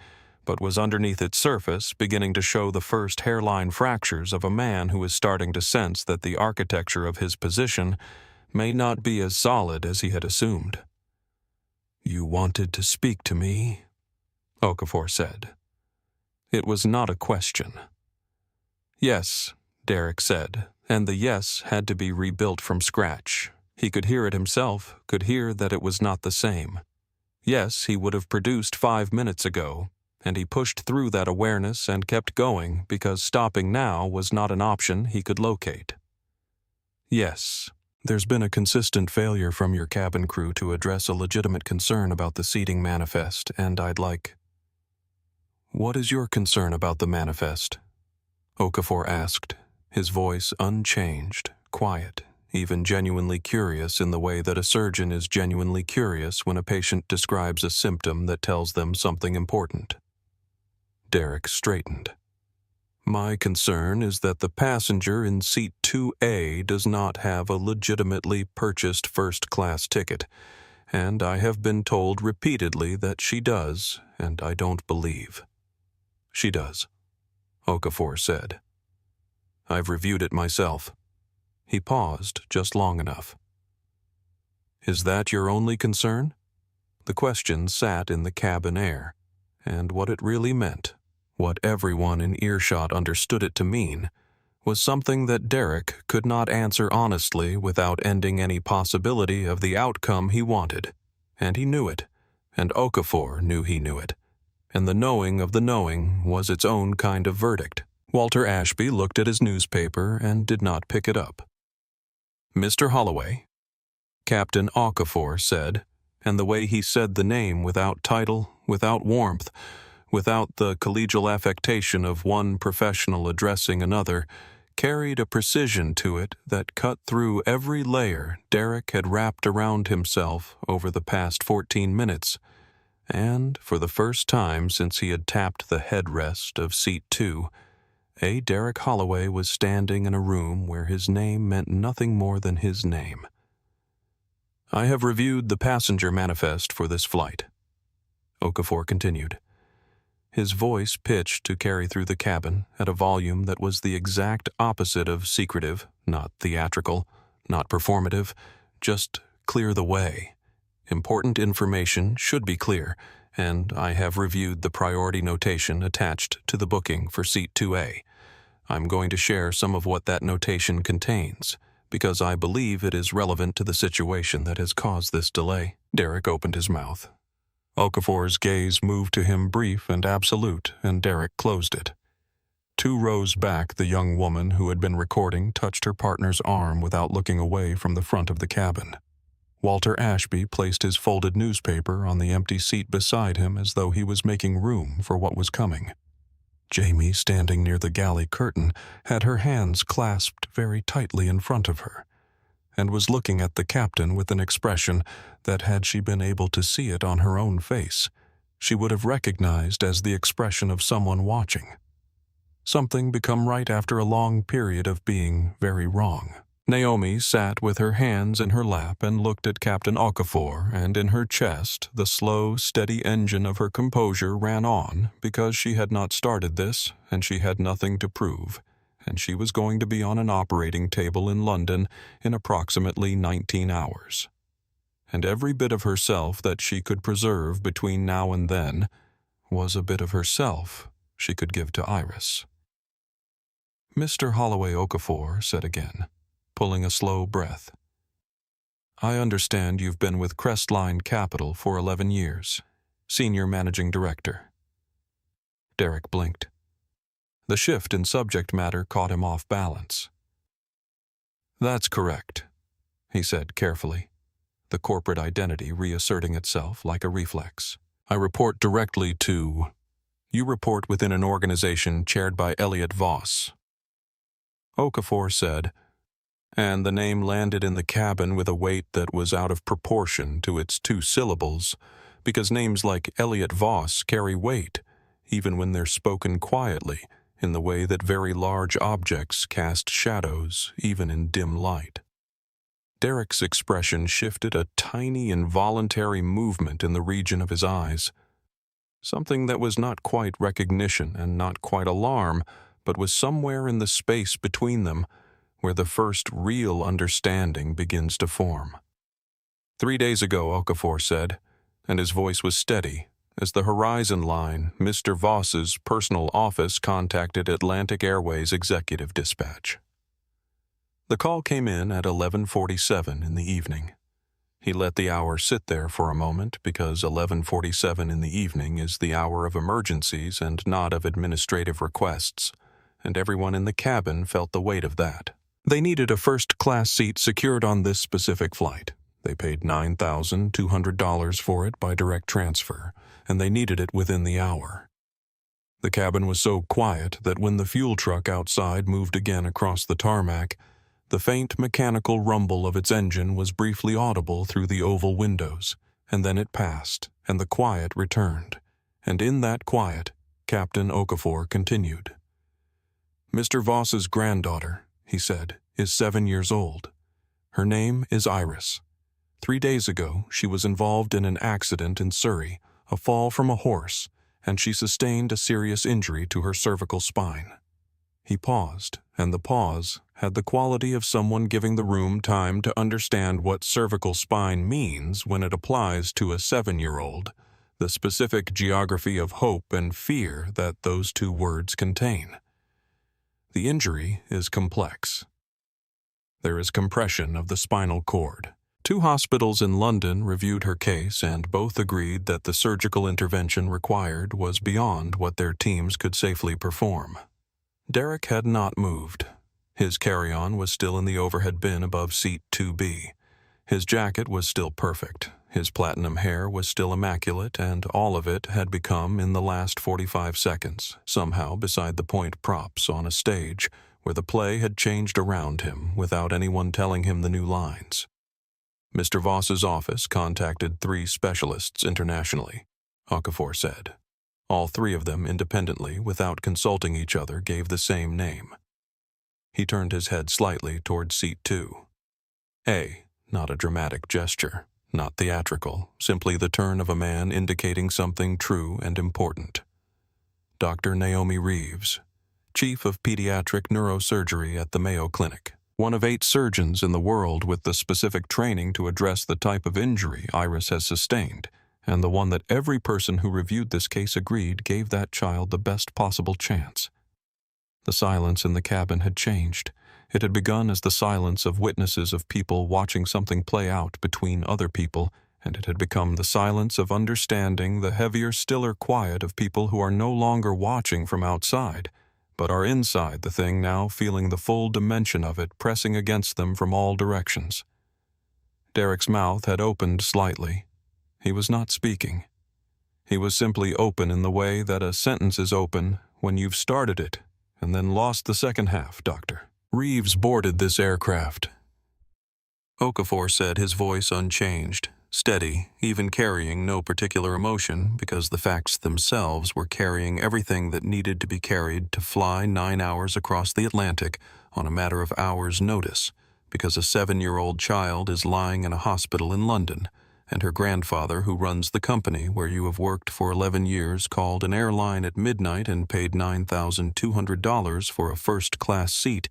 but was underneath its surface beginning to show the first hairline fractures of a man who is starting to sense that the architecture of his position may not be as solid as he had assumed. "You wanted to speak to me?" Okafor said. It was not a question. "Yes," Derek said, and the yes had to be rebuilt from scratch. He could hear it himself, could hear that it was not the same. Yes, he would have produced 5 minutes ago, and he pushed through that awareness and kept going because stopping now was not an option he could locate. "Yes, there's been a consistent failure from your cabin crew to address a legitimate concern about the seating manifest, and I'd like—" "What is your concern about the manifest?" Okafor asked, his voice unchanged, quiet, even genuinely curious in the way that a surgeon is genuinely curious when a patient describes a symptom that tells them something important. Derek straightened. "My concern is that the passenger in seat 2A does not have a legitimately purchased first-class ticket, and I have been told repeatedly that she does, and I don't believe." "She does," Okafor said. "I've reviewed it myself." He paused just long enough. "Is that your only concern?" The question sat in the cabin air, and what it really meant, what everyone in earshot understood it to mean, was something that Derek could not answer honestly without ending any possibility of the outcome he wanted. And he knew it, and Okafor knew he knew it. And the knowing of the knowing was its own kind of verdict. Walter Ashby looked at his newspaper and did not pick it up. "Mr. Holloway," Captain Okafor said, and the way he said the name without title, without warmth, without the collegial affectation of one professional addressing another, carried a precision to it that cut through every layer Derek had wrapped around himself over the past 14 minutes. And, for the first time since he had tapped the headrest of seat 2, Derek Holloway was standing in a room where his name meant nothing more than his name. "I have reviewed the passenger manifest for this flight," Okafor continued. His voice pitched to carry through the cabin at a volume that was the exact opposite of secretive, not theatrical, not performative, just clear the way. Important information should be clear, and I have reviewed the priority notation attached to the booking for seat 2A. I'm going to share some of what that notation contains, because I believe it is relevant to the situation that has caused this delay. Derek opened his mouth. Okafor's gaze moved to him brief and absolute, and Derek closed it. 2 rows back, the young woman who had been recording touched her partner's arm without looking away from the front of the cabin. Walter Ashby placed his folded newspaper on the empty seat beside him as though he was making room for what was coming. Jamie, standing near the galley curtain, had her hands clasped very tightly in front of her, and was looking at the captain with an expression that, had she been able to see it on her own face, she would have recognized as the expression of someone watching. Something become right after a long period of being very wrong. Naomi sat with her hands in her lap and looked at Captain Okafor, and in her chest the slow, steady engine of her composure ran on because she had not started this, and she had nothing to prove, and she was going to be on an operating table in London in approximately 19 hours. And every bit of herself that she could preserve between now and then was a bit of herself she could give to Iris. Mr. Holloway Okafor said again, pulling a slow breath. "I understand you've been with Crestline Capital for 11 years, Senior Managing Director." Derek blinked. The shift in subject matter caught him off balance. "That's correct," he said carefully, the corporate identity reasserting itself like a reflex. "I report directly to—" "You report within an organization chaired by Elliot Voss." Okafor said, and the name landed in the cabin with a weight that was out of proportion to its 2 syllables, because names like Elliot Voss carry weight, even when they're spoken quietly, in the way that very large objects cast shadows, even in dim light. Derek's expression shifted a tiny involuntary movement in the region of his eyes, something that was not quite recognition and not quite alarm, but was somewhere in the space between them, where the first real understanding begins to form. 3 days ago, Okafor said, and his voice was steady, as the Horizon line, Mr. Voss's personal office contacted Atlantic Airways Executive Dispatch. The call came in at 11:47 in the evening. He let the hour sit there for a moment because 11:47 in the evening is the hour of emergencies and not of administrative requests, and everyone in the cabin felt the weight of that. They needed a first-class seat secured on this specific flight. They paid $9,200 for it by direct transfer, and they needed it within the hour. The cabin was so quiet that when the fuel truck outside moved again across the tarmac, the faint mechanical rumble of its engine was briefly audible through the oval windows, and then it passed, and the quiet returned. And in that quiet, Captain Okafor continued. "Mr. Voss's granddaughter," he said, "is 7 years old. Her name is Iris. 3 days ago, she was involved in an accident in Surrey, a fall from a horse, and she sustained a serious injury to her cervical spine." He paused, and the pause had the quality of someone giving the room time to understand what cervical spine means when it applies to a 7-year-old, the specific geography of hope and fear that those 2 words contain. The injury is complex. There is compression of the spinal cord. 2 hospitals in London reviewed her case and both agreed that the surgical intervention required was beyond what their teams could safely perform. Derek had not moved. His carry-on was still in the overhead bin above seat 2B. His jacket was still perfect. His platinum hair was still immaculate, and all of it had become, in the last 45 seconds, somehow beside the point props on a stage where the play had changed around him without anyone telling him the new lines. Mr. Voss's office contacted 3 specialists internationally, Okafor said. All 3 of them independently, without consulting each other, gave the same name. He turned his head slightly toward seat 2. Not a dramatic gesture, not theatrical, simply the turn of a man indicating something true and important. Dr. Naomi Reeves, Chief of Pediatric Neurosurgery at the Mayo Clinic, one of 8 surgeons in the world with the specific training to address the type of injury Iris has sustained, and the one that every person who reviewed this case agreed gave that child the best possible chance. The silence in the cabin had changed. It had begun as the silence of witnesses of people watching something play out between other people, and it had become the silence of understanding, the heavier, stiller quiet of people who are no longer watching from outside, but are inside the thing now, feeling the full dimension of it pressing against them from all directions. Derek's mouth had opened slightly. He was not speaking. He was simply open in the way that a sentence is open when you've started it and then lost the second half, Doctor. Reeves boarded this aircraft. Okafor said, his voice unchanged, steady, even carrying no particular emotion because the facts themselves were carrying everything that needed to be carried to fly 9 hours across the Atlantic on a matter of hours' notice because a 7-year-old child is lying in a hospital in London, and her grandfather, who runs the company where you have worked for 11 years, called an airline at midnight and paid $9,200 for a first-class seat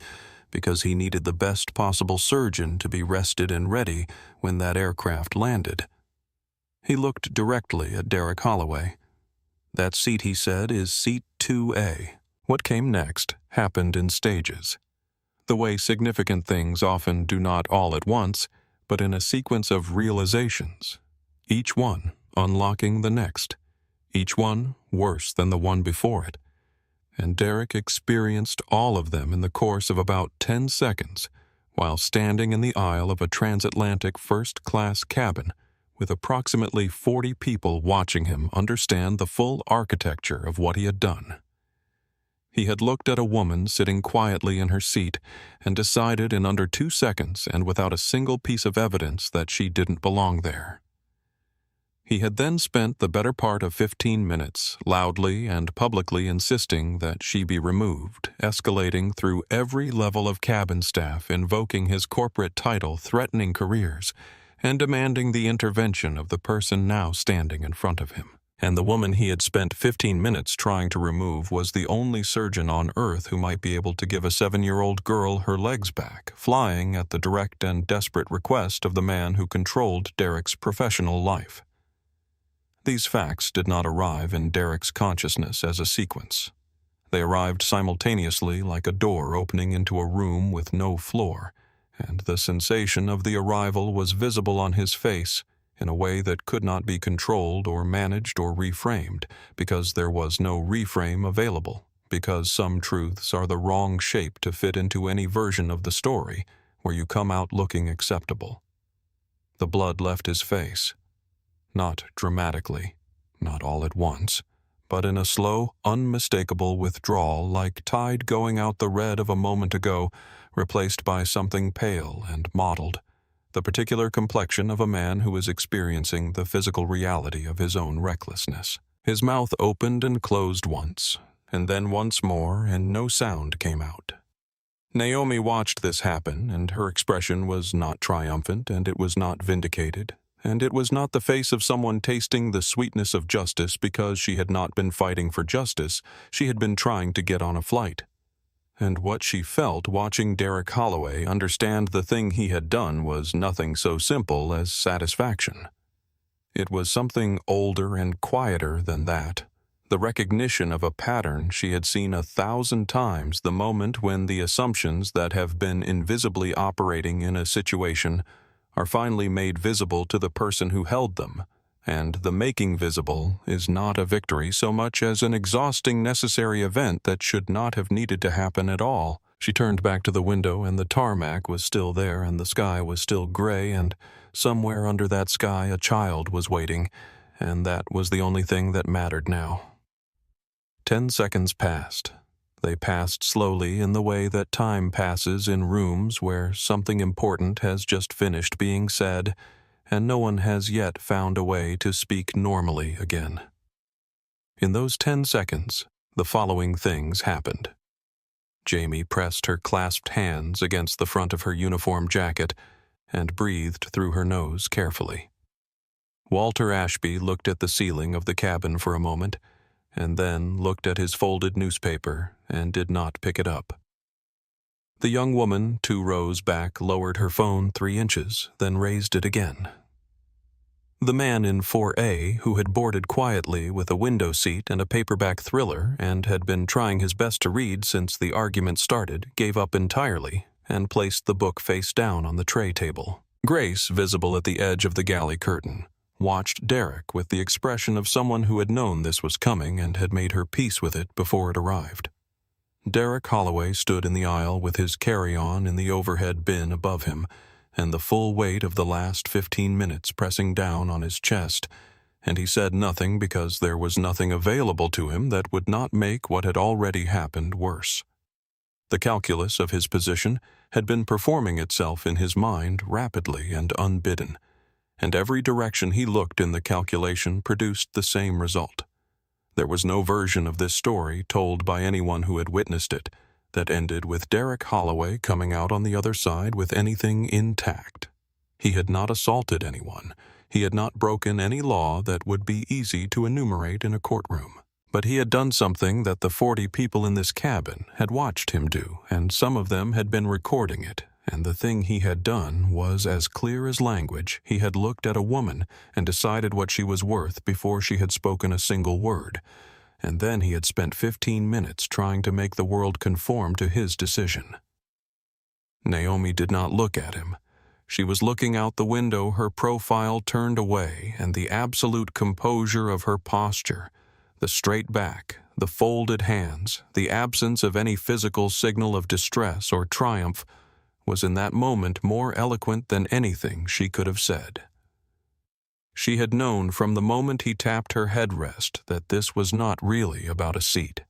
because he needed the best possible surgeon to be rested and ready when that aircraft landed. He looked directly at Derek Holloway. That seat, he said, is seat 2A. What came next happened in stages. The way significant things often do not all at once, but in a sequence of realizations, each one unlocking the next, each one worse than the one before it. And Derek experienced all of them in the course of about 10 seconds while standing in the aisle of a transatlantic first-class cabin with approximately 40 people watching him understand the full architecture of what he had done. He had looked at a woman sitting quietly in her seat and decided in under 2 seconds and without a single piece of evidence that she didn't belong there. He had then spent the better part of 15 minutes loudly and publicly insisting that she be removed, escalating through every level of cabin staff, invoking his corporate title, threatening careers, and demanding the intervention of the person now standing in front of him. And the woman he had spent 15 minutes trying to remove was the only surgeon on Earth who might be able to give a 7-year-old girl her legs back, flying at the direct and desperate request of the man who controlled Derek's professional life. These facts did not arrive in Derek's consciousness as a sequence. They arrived simultaneously like a door opening into a room with no floor, and the sensation of the arrival was visible on his face in a way that could not be controlled or managed or reframed, because there was no reframe available, because some truths are the wrong shape to fit into any version of the story where you come out looking acceptable. The blood left his face. Not dramatically, not all at once, but in a slow, unmistakable withdrawal like tide going out the red of a moment ago, replaced by something pale and mottled, the particular complexion of a man who is experiencing the physical reality of his own recklessness. His mouth opened and closed once, and then once more, and no sound came out. Naomi watched this happen, and her expression was not triumphant, and it was not vindicated, and it was not the face of someone tasting the sweetness of justice because she had not been fighting for justice, she had been trying to get on a flight. And what she felt watching Derek Holloway understand the thing he had done was nothing so simple as satisfaction. It was something older and quieter than that, the recognition of a pattern she had seen 1,000 times the moment when the assumptions that have been invisibly operating in a situation are finally made visible to the person who held them, and the making visible is not a victory so much as an exhausting necessary event that should not have needed to happen at all. She turned back to the window, and the tarmac was still there, and the sky was still gray, and somewhere under that sky a child was waiting, and that was the only thing that mattered now. 10 seconds passed. They passed slowly in the way that time passes in rooms where something important has just finished being said, and no one has yet found a way to speak normally again. In those 10 seconds, the following things happened. Jamie pressed her clasped hands against the front of her uniform jacket and breathed through her nose carefully. Walter Ashby looked at the ceiling of the cabin for a moment, and then looked at his folded newspaper and did not pick it up. The young woman 2 rows back lowered her phone 3 inches, then raised it again. The man in 4A, who had boarded quietly with a window seat and a paperback thriller and had been trying his best to read since the argument started, gave up entirely and placed the book face down on the tray table. Grace, visible at the edge of the galley curtain, watched Derek with the expression of someone who had known this was coming and had made her peace with it before it arrived. Derek Holloway stood in the aisle with his carry-on in the overhead bin above him, and the full weight of the last 15 minutes pressing down on his chest, and he said nothing because there was nothing available to him that would not make what had already happened worse. The calculus of his position had been performing itself in his mind rapidly and unbidden, and every direction he looked in the calculation produced the same result. There was no version of this story told by anyone who had witnessed it that ended with Derek Holloway coming out on the other side with anything intact. He had not assaulted anyone. He had not broken any law that would be easy to enumerate in a courtroom. But he had done something that the 40 people in this cabin had watched him do, and some of them had been recording it, and the thing he had done was as clear as language. He had looked at a woman and decided what she was worth before she had spoken a single word, and then he had spent 15 minutes trying to make the world conform to his decision. Naomi did not look at him. She was looking out the window, her profile turned away, and the absolute composure of her posture, the straight back, the folded hands, the absence of any physical signal of distress or triumph, was in that moment more eloquent than anything she could have said. She had known from the moment he tapped her headrest that this was not really about a seat.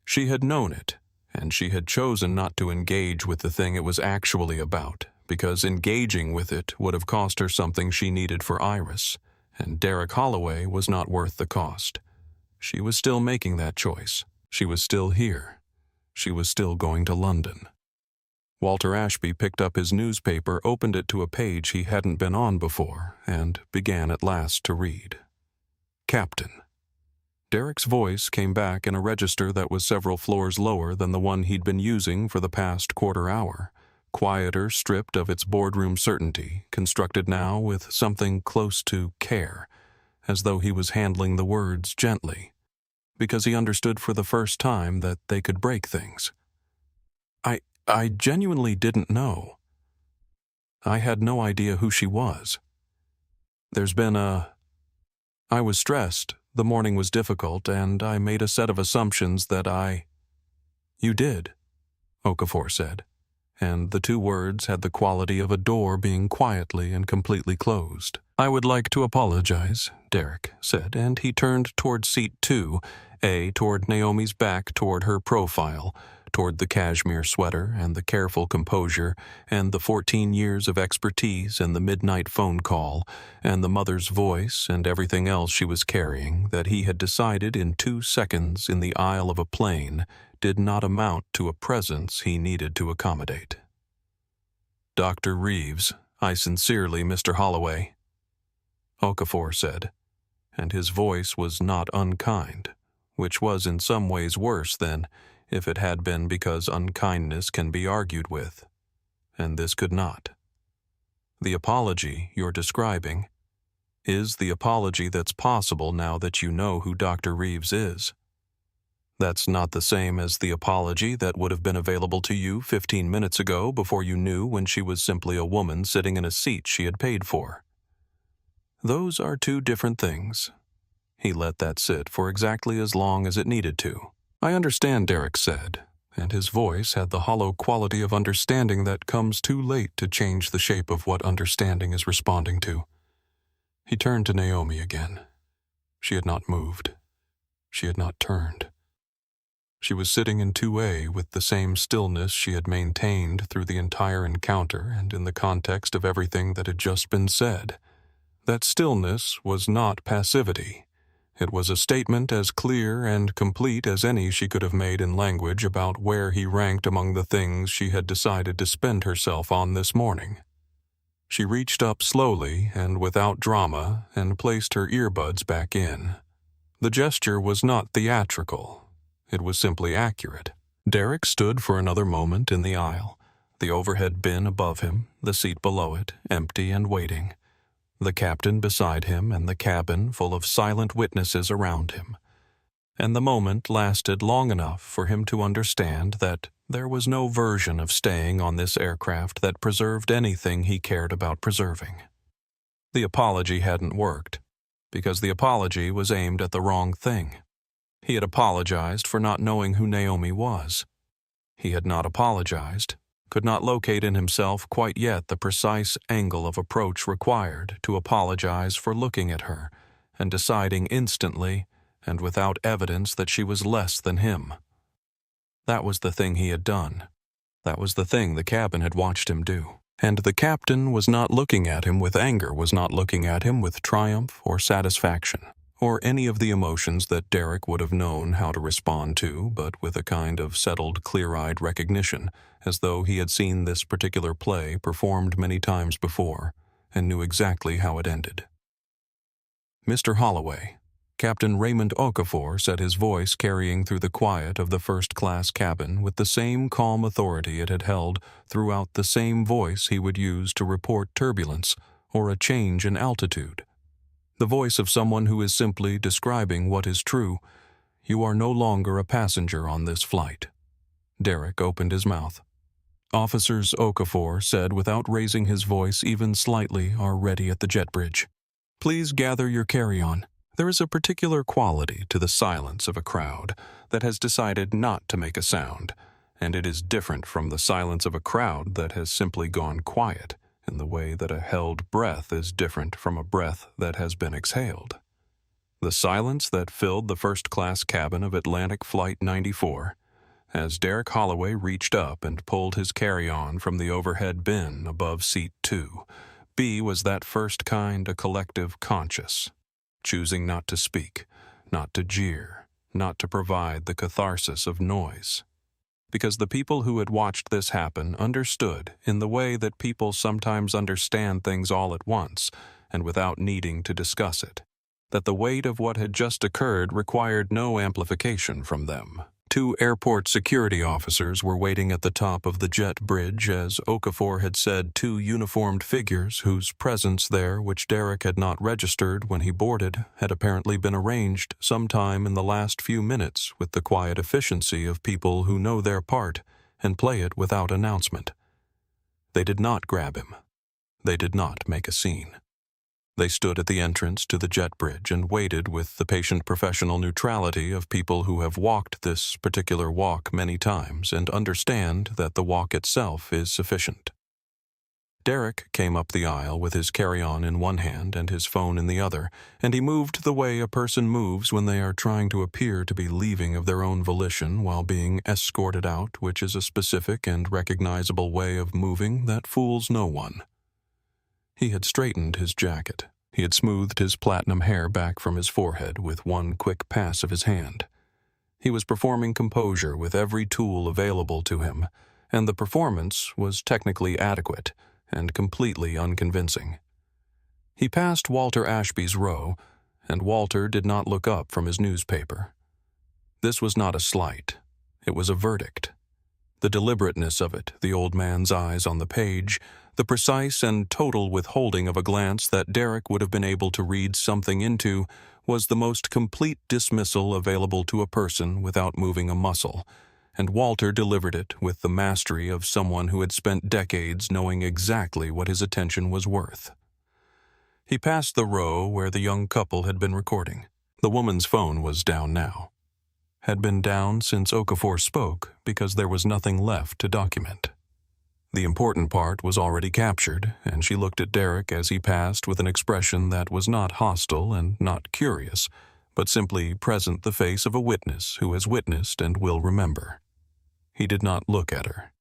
She had known it, and she had chosen not to engage with the thing it was actually about, because engaging with it would have cost her something she needed for Iris, and Derek Holloway was not worth the cost. She was still making that choice. She was still here. She was still going to London. Walter Ashby picked up his newspaper, opened it to a page he hadn't been on before, and began at last to read. Captain. Derek's voice came back in a register that was several floors lower than the one he'd been using for the past quarter hour, quieter, stripped of its boardroom certainty, constructed now with something close to care, as though he was handling the words gently, because he understood for the first time that they could break things. I genuinely didn't know. I had no idea who she was. I was stressed, the morning was difficult, and I made a set of assumptions that You did, Okafor said, and the two words had the quality of a door being quietly and completely closed. I would like to apologize, Derek said, and he turned toward seat 2, toward Naomi's back, toward her profile, toward the cashmere sweater and the careful composure and the 14 years of expertise and the midnight phone call and the mother's voice and everything else she was carrying that he had decided in 2 seconds in the aisle of a plane did not amount to a presence he needed to accommodate. Dr. Reeves, I sincerely, Mr. Holloway, Okafor said, and his voice was not unkind, which was in some ways worse than if it had been, because unkindness can be argued with, and this could not. The apology you're describing is the apology that's possible now that you know who Dr. Reeves is. That's not the same as the apology that would have been available to you 15 minutes ago before you knew when she was simply a woman sitting in a seat she had paid for. Those are 2 different things. He let that sit for exactly as long as it needed to. I understand, Derek said, and his voice had the hollow quality of understanding that comes too late to change the shape of what understanding is responding to. He turned to Naomi again. She had not moved. She had not turned. She was sitting in 2A with the same stillness she had maintained through the entire encounter and in the context of everything that had just been said. That stillness was not passivity. It was a statement as clear and complete as any she could have made in language about where he ranked among the things she had decided to spend herself on this morning. She reached up slowly and without drama and placed her earbuds back in. The gesture was not theatrical. It was simply accurate. Derek stood for another moment in the aisle, the overhead bin above him, the seat below it, empty and waiting. The captain beside him and the cabin full of silent witnesses around him. And the moment lasted long enough for him to understand that there was no version of staying on this aircraft that preserved anything he cared about preserving. The apology hadn't worked, because the apology was aimed at the wrong thing. He had apologized for not knowing who Naomi was. He had not apologized, could not locate in himself quite yet the precise angle of approach required to apologize for looking at her and deciding instantly and without evidence that she was less than him. That was the thing he had done. That was the thing the cabin had watched him do. And the captain was not looking at him with anger, was not looking at him with triumph or satisfaction, or any of the emotions that Derek would have known how to respond to, but with a kind of settled, clear-eyed recognition, as though he had seen this particular play performed many times before, and knew exactly how it ended. Mr. Holloway, Captain Raymond Okafor said, his voice carrying through the quiet of the first-class cabin with the same calm authority it had held throughout the same voice he would use to report turbulence or a change in altitude. The voice of someone who is simply describing what is true. You are no longer a passenger on this flight. Derek opened his mouth. Officers, Okafor said without raising his voice even slightly, are ready at the jet bridge. Please gather your carry-on. There is a particular quality to the silence of a crowd that has decided not to make a sound, and it is different from the silence of a crowd that has simply gone quiet, in the way that a held breath is different from a breath that has been exhaled. The silence that filled the first-class cabin of Atlantic Flight 94 as Derek Holloway reached up and pulled his carry-on from the overhead bin above seat 2B was that first kind of collective conscious, choosing not to speak, not to jeer, not to provide the catharsis of noise. Because the people who had watched this happen understood, in the way that people sometimes understand things all at once and without needing to discuss it, that the weight of what had just occurred required no amplification from them. 2 airport security officers were waiting at the top of the jet bridge as Okafor had said 2 uniformed figures whose presence there, which Derek had not registered when he boarded, had apparently been arranged sometime in the last few minutes with the quiet efficiency of people who know their part and play it without announcement. They did not grab him. They did not make a scene. They stood at the entrance to the jet bridge and waited with the patient professional neutrality of people who have walked this particular walk many times and understand that the walk itself is sufficient. Derek came up the aisle with his carry-on in one hand and his phone in the other, and he moved the way a person moves when they are trying to appear to be leaving of their own volition while being escorted out, which is a specific and recognizable way of moving that fools no one. He had straightened his jacket. He had smoothed his platinum hair back from his forehead with one quick pass of his hand. He was performing composure with every tool available to him, and the performance was technically adequate and completely unconvincing. He passed Walter Ashby's row, and Walter did not look up from his newspaper. This was not a slight. It was a verdict. The deliberateness of it, the old man's eyes on the page, the precise and total withholding of a glance that Derek would have been able to read something into, was the most complete dismissal available to a person without moving a muscle, and Walter delivered it with the mastery of someone who had spent decades knowing exactly what his attention was worth. He passed the row where the young couple had been recording. The woman's phone was down now. Had been down since Okafor spoke because there was nothing left to document. The important part was already captured, and she looked at Derek as he passed with an expression that was not hostile and not curious, but simply present the face of a witness who has witnessed and will remember. He did not look at her.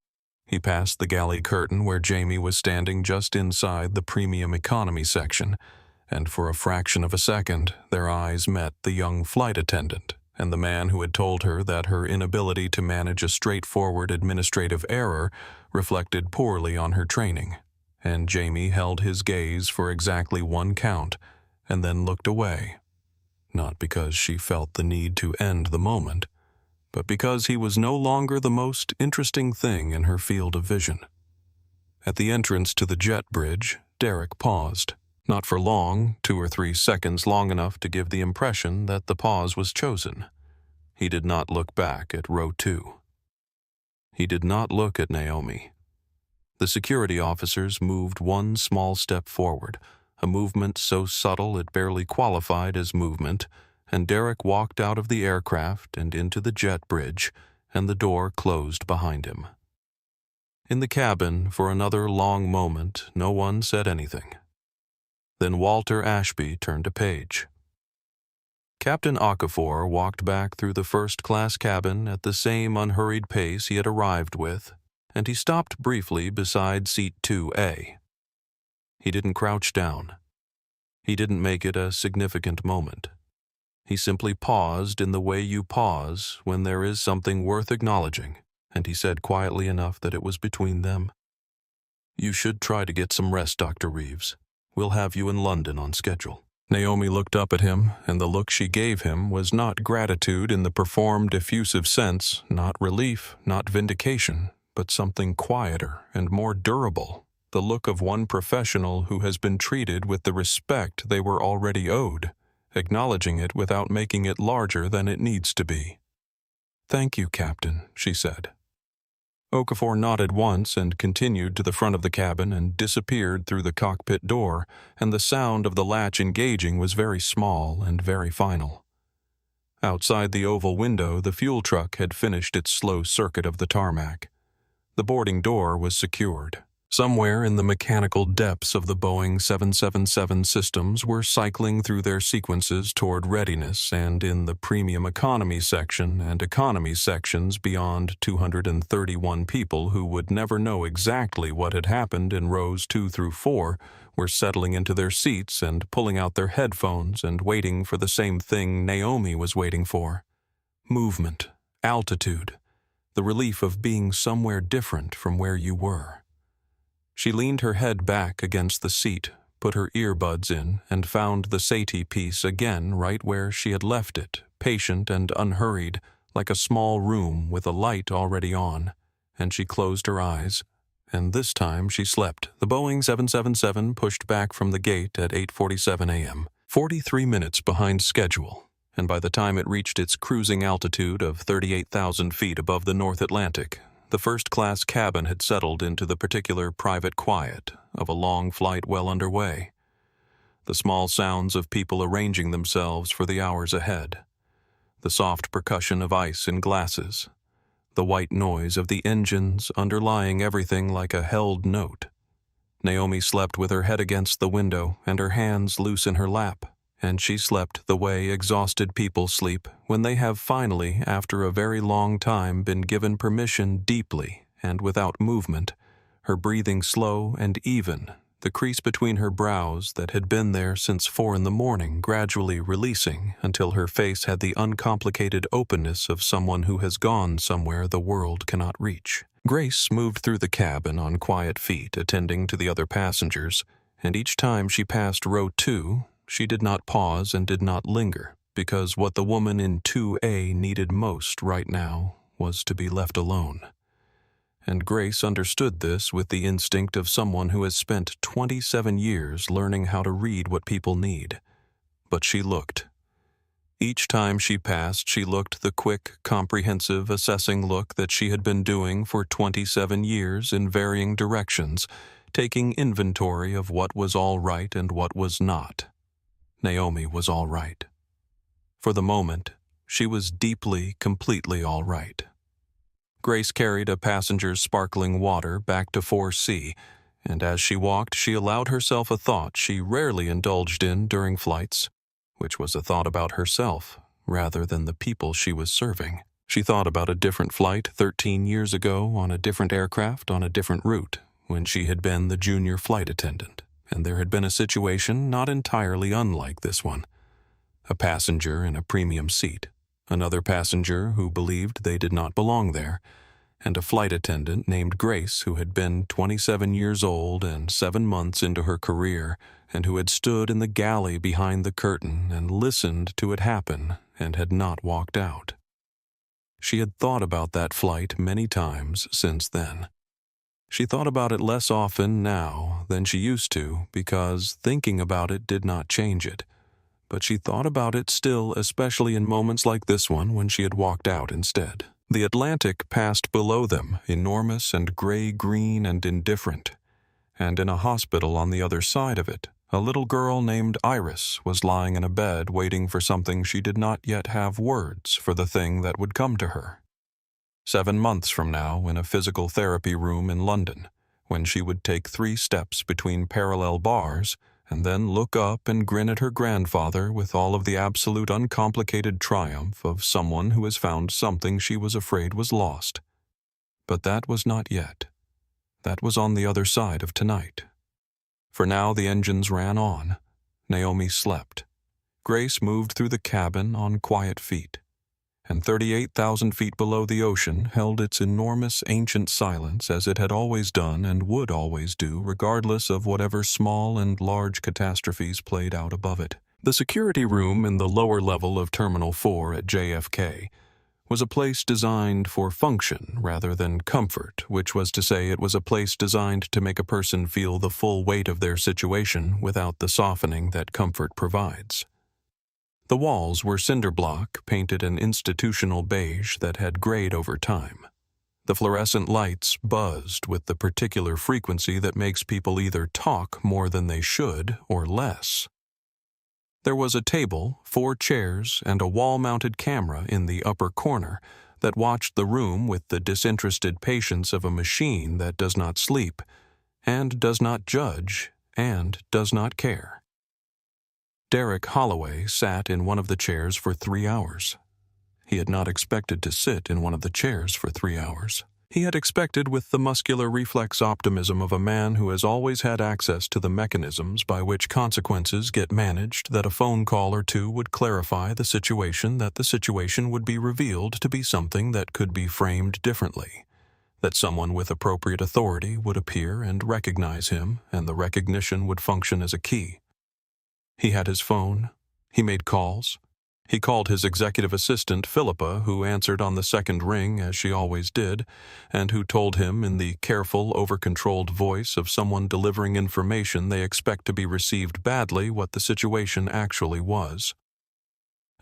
He passed the galley curtain where Jamie was standing just inside the premium economy section, and for a fraction of a second their eyes met the young flight attendant and the man who had told her that her inability to manage a straightforward administrative error reflected poorly on her training, and Jamie held his gaze for exactly one count and then looked away, not because she felt the need to end the moment, but because he was no longer the most interesting thing in her field of vision. At the entrance to the jet bridge, Derek paused. Not for long, 2 or 3 seconds long enough to give the impression that the pause was chosen. He did not look back at row 2. He did not look at Naomi. The security officers moved one small step forward, a movement so subtle it barely qualified as movement, and Derek walked out of the aircraft and into the jet bridge, and the door closed behind him. In the cabin, for another long moment, no one said anything. Then Walter Ashby turned a page. Captain Okafor walked back through the first-class cabin at the same unhurried pace he had arrived with, and he stopped briefly beside seat 2A. He didn't crouch down. He didn't make it a significant moment. He simply paused in the way you pause when there is something worth acknowledging, and he said quietly enough that it was between them. "You should try to get some rest, Dr. Reeves. We'll have you in London on schedule." Naomi looked up at him, and the look she gave him was not gratitude in the performed effusive sense, not relief, not vindication, but something quieter and more durable, the look of one professional who has been treated with the respect they were already owed, acknowledging it without making it larger than it needs to be. "Thank you, Captain," she said. Okafor nodded once and continued to the front of the cabin and disappeared through the cockpit door, and the sound of the latch engaging was very small and very final. Outside the oval window, the fuel truck had finished its slow circuit of the tarmac. The boarding door was secured. Somewhere in the mechanical depths of the Boeing 777 systems were cycling through their sequences toward readiness, and in the premium economy section and economy sections beyond 231 people who would never know exactly what had happened in rows 2 through 4 were settling into their seats and pulling out their headphones and waiting for the same thing Naomi was waiting for. Movement, altitude, the relief of being somewhere different from where you were. She leaned her head back against the seat, put her earbuds in, and found the safety piece again right where she had left it, patient and unhurried, like a small room with a light already on, and she closed her eyes. And this time she slept. The Boeing 777 pushed back from the gate at 8:47 a.m., 43 minutes behind schedule, and by the time it reached its cruising altitude of 38,000 feet above the North Atlantic, the first-class cabin had settled into the particular private quiet of a long flight well underway. The small sounds of people arranging themselves for the hours ahead, the soft percussion of ice in glasses, the white noise of the engines underlying everything like a held note. Naomi slept with her head against the window and her hands loose in her lap, and she slept the way exhausted people sleep when they have finally, after a very long time, been given permission deeply and without movement, her breathing slow and even, the crease between her brows that had been there since 4 a.m. gradually releasing until her face had the uncomplicated openness of someone who has gone somewhere the world cannot reach. Grace moved through the cabin on quiet feet, attending to the other passengers, and each time she passed row 2, she did not pause and did not linger, because what the woman in 2A needed most right now was to be left alone. And Grace understood this with the instinct of someone who has spent 27 years learning how to read what people need. But she looked. Each time she passed, she looked the quick, comprehensive, assessing look that she had been doing for 27 years in varying directions, taking inventory of what was all right and what was not. Naomi was all right. For the moment, she was deeply, completely all right. Grace carried a passenger's sparkling water back to 4C, and as she walked, she allowed herself a thought she rarely indulged in during flights, which was a thought about herself rather than the people she was serving. She thought about a different flight 13 years ago on a different aircraft on a different route when she had been the junior flight attendant. And there had been a situation not entirely unlike this one. A passenger in a premium seat, another passenger who believed they did not belong there, and a flight attendant named Grace who had been 27 years old and 7 months into her career, and who had stood in the galley behind the curtain and listened to it happen and had not walked out. She had thought about that flight many times since then. She thought about it less often now than she used to because thinking about it did not change it. But she thought about it still, especially in moments like this one when she had walked out instead. The Atlantic passed below them, enormous and gray-green and indifferent. And in a hospital on the other side of it, a little girl named Iris was lying in a bed waiting for something she did not yet have words for the thing that would come to her. 7 months from now, in a physical therapy room in London, when she would take 3 steps between parallel bars and then look up and grin at her grandfather with all of the absolute uncomplicated triumph of someone who has found something she was afraid was lost. But that was not yet. That was on the other side of tonight. For now the engines ran on. Naomi slept. Grace moved through the cabin on quiet feet. And 38,000 feet below the ocean held its enormous ancient silence as it had always done and would always do, regardless of whatever small and large catastrophes played out above it. The security room in the lower level of Terminal 4 at JFK was a place designed for function rather than comfort, which was to say it was a place designed to make a person feel the full weight of their situation without the softening that comfort provides. The walls were cinder block, painted an institutional beige that had grayed over time. The fluorescent lights buzzed with the particular frequency that makes people either talk more than they should or less. There was a table, 4 chairs, and a wall-mounted camera in the upper corner that watched the room with the disinterested patience of a machine that does not sleep, and does not judge, and does not care. Derek Holloway sat in one of the chairs for 3 hours. He had not expected to sit in one of the chairs for 3 hours. He had expected, with the muscular reflex optimism of a man who has always had access to the mechanisms by which consequences get managed, that a phone call or two would clarify the situation, that the situation would be revealed to be something that could be framed differently, that someone with appropriate authority would appear and recognize him, and the recognition would function as a key. He had his phone. He made calls. He called his executive assistant, Philippa, who answered on the second ring, as she always did, and who told him in the careful, over-controlled voice of someone delivering information they expect to be received badly what the situation actually was.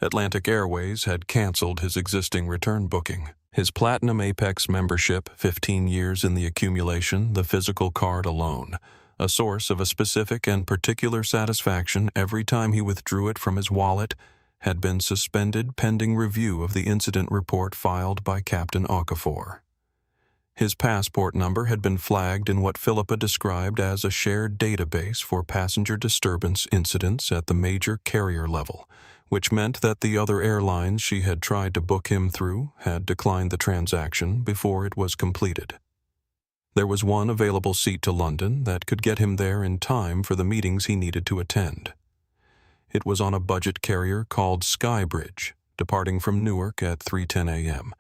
Atlantic Airways had canceled his existing return booking. His Platinum Apex membership, 15 years in the accumulation, the physical card alone, a source of a specific and particular satisfaction every time he withdrew it from his wallet, had been suspended pending review of the incident report filed by Captain Okafor. His passport number had been flagged in what Philippa described as a shared database for passenger disturbance incidents at the major carrier level, which meant that the other airlines she had tried to book him through had declined the transaction before it was completed. There was one available seat to London that could get him there in time for the meetings he needed to attend. It was on a budget carrier called Skybridge, departing from Newark at 3:10 a.m.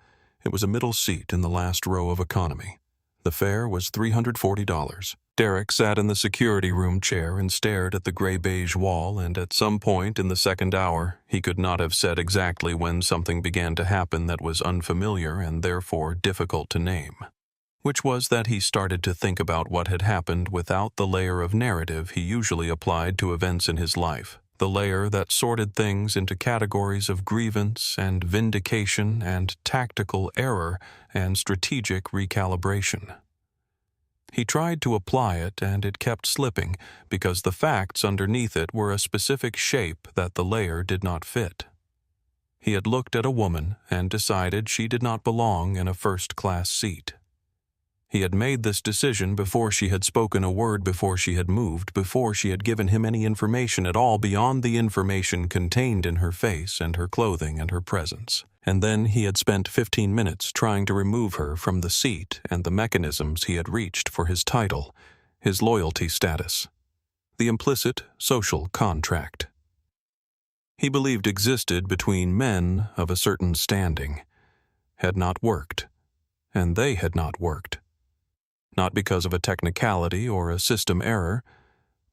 It was a middle seat in the last row of economy. The fare was $340. Derek sat in the security room chair and stared at the gray-beige wall, and at some point in the second hour, he could not have said exactly when something began to happen that was unfamiliar and therefore difficult to name, which was that he started to think about what had happened without the layer of narrative he usually applied to events in his life. The layer that sorted things into categories of grievance and vindication and tactical error and strategic recalibration. He tried to apply it, and it kept slipping because the facts underneath it were a specific shape that the layer did not fit. He had looked at a woman and decided she did not belong in a first-class seat. He had made this decision before she had spoken a word, before she had moved, before she had given him any information at all beyond the information contained in her face and her clothing and her presence. And then he had spent 15 minutes trying to remove her from the seat and the mechanisms he had reached for his title, his loyalty status, the implicit social contract he believed existed between men of a certain standing, had not worked, and they had not worked. Not because of a technicality or a system error,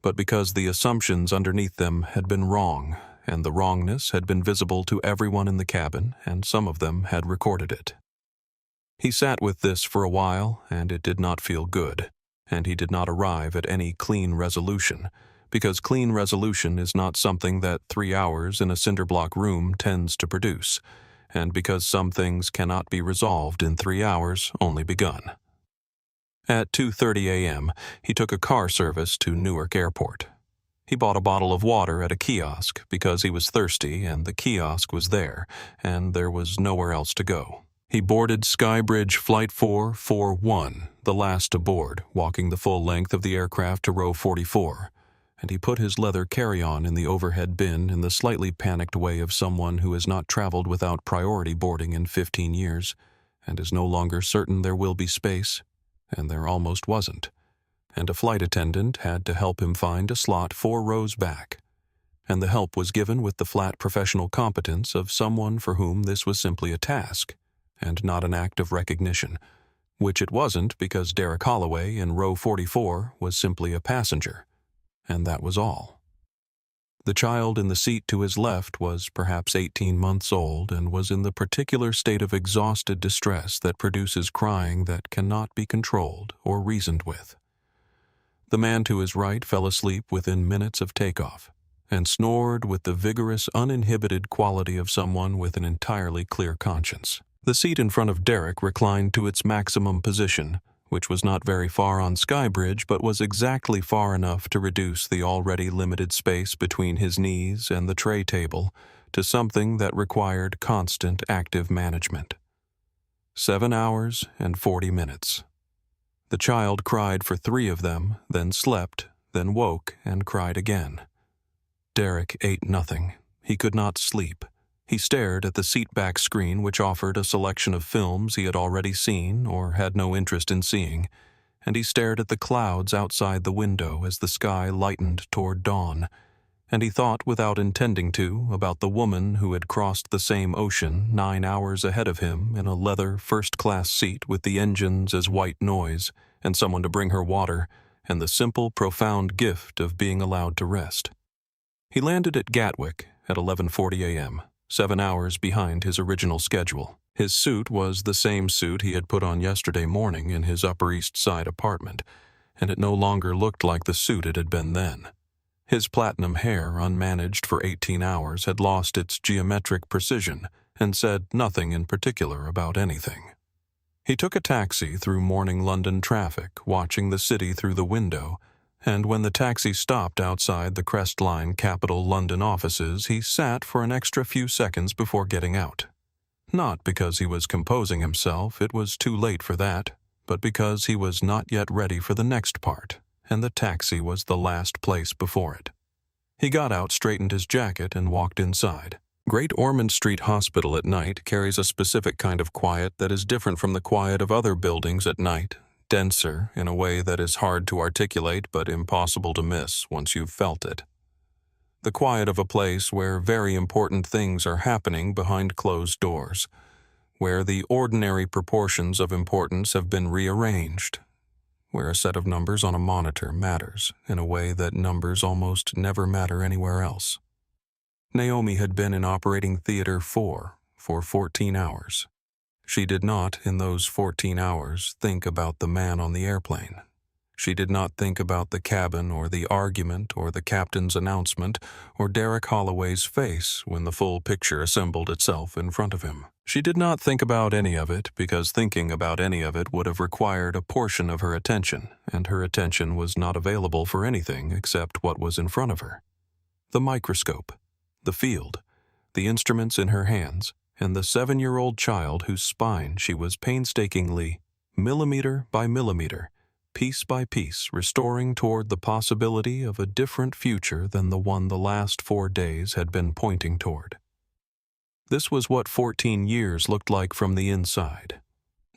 but because the assumptions underneath them had been wrong, and the wrongness had been visible to everyone in the cabin, and some of them had recorded it. He sat with this for a while, and it did not feel good, and he did not arrive at any clean resolution, because clean resolution is not something that 3 hours in a cinderblock room tends to produce, and because some things cannot be resolved in 3 hours only begun. At 2:30 a.m., he took a car service to Newark Airport. He bought a bottle of water at a kiosk because he was thirsty, and the kiosk was there, and there was nowhere else to go. He boarded Skybridge Flight 441, the last to board, walking the full length of the aircraft to row 44, and he put his leather carry-on in the overhead bin in the slightly panicked way of someone who has not traveled without priority boarding in 15 years, and is no longer certain there will be space, and there almost wasn't, and a flight attendant had to help him find a slot 4 rows back, and the help was given with the flat professional competence of someone for whom this was simply a task, and not an act of recognition, which it wasn't because Derek Holloway in row 44 was simply a passenger, and that was all. The child in the seat to his left was perhaps 18 months old and was in the particular state of exhausted distress that produces crying that cannot be controlled or reasoned with. The man to his right fell asleep within minutes of takeoff and snored with the vigorous, uninhibited quality of someone with an entirely clear conscience. The seat in front of Derek reclined to its maximum position, which was not very far on Skybridge but was exactly far enough to reduce the already limited space between his knees and the tray table to something that required constant active management. 7 hours and 40 minutes. The child cried for 3 of them, then slept, then woke and cried again. Derek ate nothing. He could not sleep. He stared at the seatback screen, which offered a selection of films he had already seen or had no interest in seeing, and he stared at the clouds outside the window as the sky lightened toward dawn, and he thought without intending to about the woman who had crossed the same ocean 9 hours ahead of him in a leather first-class seat with the engines as white noise and someone to bring her water and the simple, profound gift of being allowed to rest. He landed at Gatwick at 11:40 a.m., 7 hours behind his original schedule. His suit was the same suit he had put on yesterday morning in his Upper East Side apartment, and it no longer looked like the suit it had been then. His platinum hair, unmanaged for 18 hours, had lost its geometric precision and said nothing in particular about anything. He took a taxi through morning London traffic, watching the city through the window, and when the taxi stopped outside the Crestline Capital London offices, he sat for an extra few seconds before getting out. Not because he was composing himself, it was too late for that, but because he was not yet ready for the next part, and the taxi was the last place before it. He got out, straightened his jacket, and walked inside. Great Ormond Street Hospital at night carries a specific kind of quiet that is different from the quiet of other buildings at night, denser in a way that is hard to articulate but impossible to miss once you've felt it. The quiet of a place where very important things are happening behind closed doors, where the ordinary proportions of importance have been rearranged, where a set of numbers on a monitor matters in a way that numbers almost never matter anywhere else. Naomi had been in operating theater 4 for 14 hours. She did not, in those 14 hours, think about the man on the airplane. She did not think about the cabin or the argument or the captain's announcement or Derek Holloway's face when the full picture assembled itself in front of him. She did not think about any of it because thinking about any of it would have required a portion of her attention, and her attention was not available for anything except what was in front of her. The microscope, the field, the instruments in her hands, and the 7-year-old child whose spine she was painstakingly, millimeter by millimeter, piece by piece, restoring toward the possibility of a different future than the one the last 4 days had been pointing toward. This was what 14 years looked like from the inside.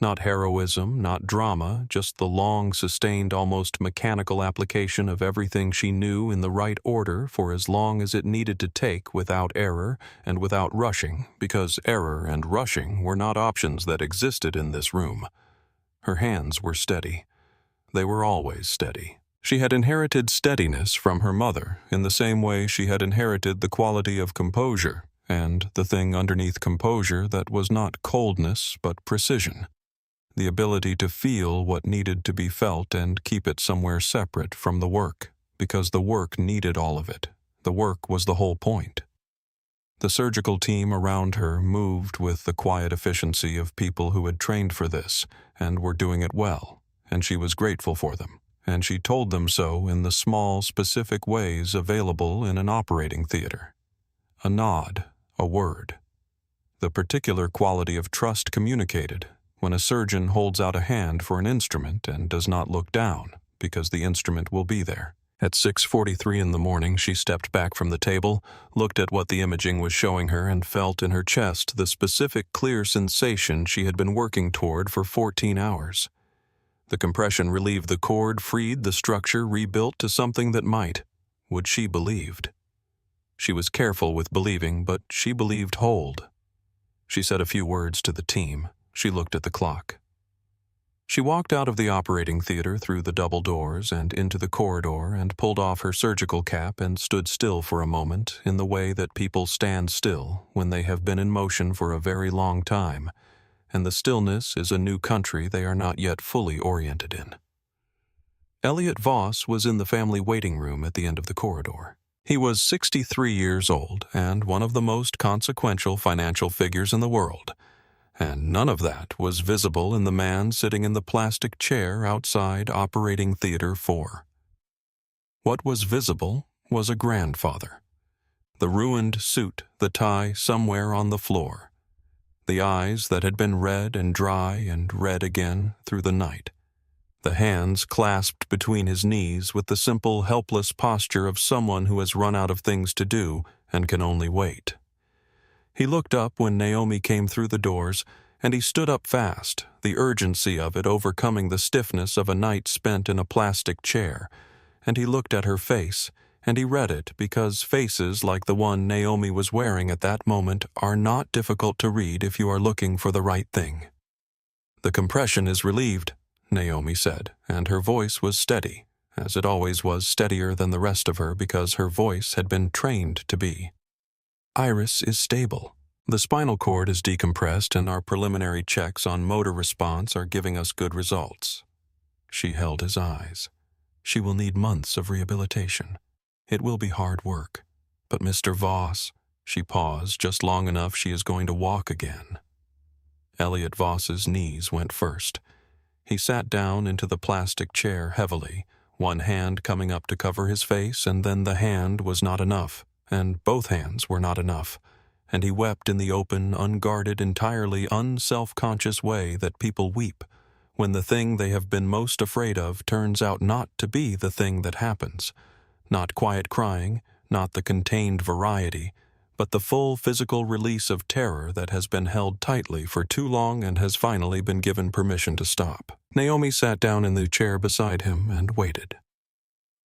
Not heroism, not drama, just the long, sustained, almost mechanical application of everything she knew in the right order for as long as it needed to take without error and without rushing, because error and rushing were not options that existed in this room. Her hands were steady. They were always steady. She had inherited steadiness from her mother in the same way she had inherited the quality of composure and the thing underneath composure that was not coldness but precision. The ability to feel what needed to be felt and keep it somewhere separate from the work, because the work needed all of it. The work was the whole point. The surgical team around her moved with the quiet efficiency of people who had trained for this and were doing it well, and she was grateful for them, and she told them so in the small, specific ways available in an operating theater. A nod, a word. The particular quality of trust communicated when a surgeon holds out a hand for an instrument and does not look down, because the instrument will be there. At 6:43 in the morning, she stepped back from the table, looked at what the imaging was showing her, and felt in her chest the specific clear sensation she had been working toward for 14 hours. The compression relieved the cord, freed the structure, rebuilt to something that might. Would she believed? She was careful with believing, but she believed hold. She said a few words to the team. She looked at the clock. She walked out of the operating theater through the double doors and into the corridor and pulled off her surgical cap and stood still for a moment in the way that people stand still when they have been in motion for a very long time, and the stillness is a new country they are not yet fully oriented in. Elliot Voss was in the family waiting room at the end of the corridor. He was 63 years old and one of the most consequential financial figures in the world, and none of that was visible in the man sitting in the plastic chair outside Operating Theater 4. What was visible was a grandfather. The ruined suit, the tie somewhere on the floor. The eyes that had been red and dry and red again through the night. the hands clasped between his knees with the simple, helpless posture of someone who has run out of things to do and can only wait. He looked up when Naomi came through the doors, and he stood up fast, the urgency of it overcoming the stiffness of a night spent in a plastic chair, and he looked at her face, and he read it because faces like the one Naomi was wearing at that moment are not difficult to read if you are looking for the right thing. "The compression is relieved," Naomi said, and her voice was steady, as it always was, steadier than the rest of her because her voice had been trained to be. "Iris is stable. The spinal cord is decompressed and our preliminary checks on motor response are giving us good results." She held his eyes. "She will need months of rehabilitation. It will be hard work. But Mr. Voss," she paused just long enough, "she is going to walk again." Elliot Voss's knees went first. He sat down into the plastic chair heavily, one hand coming up to cover his face, and then the hand was not enough, and both hands were not enough, and he wept in the open, unguarded, entirely unself-conscious way that people weep when the thing they have been most afraid of turns out not to be the thing that happens. Not quiet crying, not the contained variety, but the full physical release of terror that has been held tightly for too long and has finally been given permission to stop. Naomi sat down in the chair beside him and waited.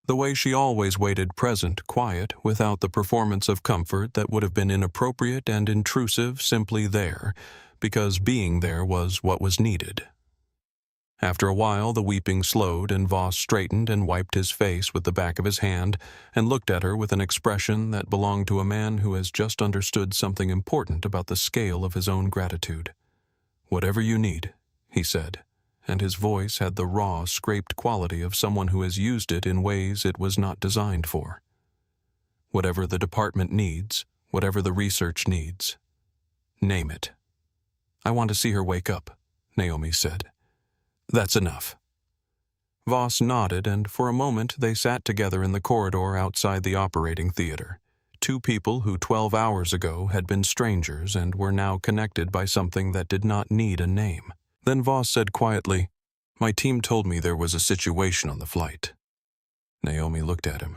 The way she always waited, present, quiet, without the performance of comfort that would have been inappropriate and intrusive, simply there, because being there was what was needed. After a while, the weeping slowed, and Voss straightened and wiped his face with the back of his hand and looked at her with an expression that belonged to a man who has just understood something important about the scale of his own gratitude. "Whatever you need," he said, and his voice had the raw, scraped quality of someone who has used it in ways it was not designed for. "Whatever the department needs, whatever the research needs. Name it." "I want to see her wake up," Naomi said. "That's enough." Voss nodded, and for a moment they sat together in the corridor outside the operating theater. Two people who 12 hours ago had been strangers and were now connected by something that did not need a name. Then Voss said quietly, "My team told me there was a situation on the flight." Naomi looked at him.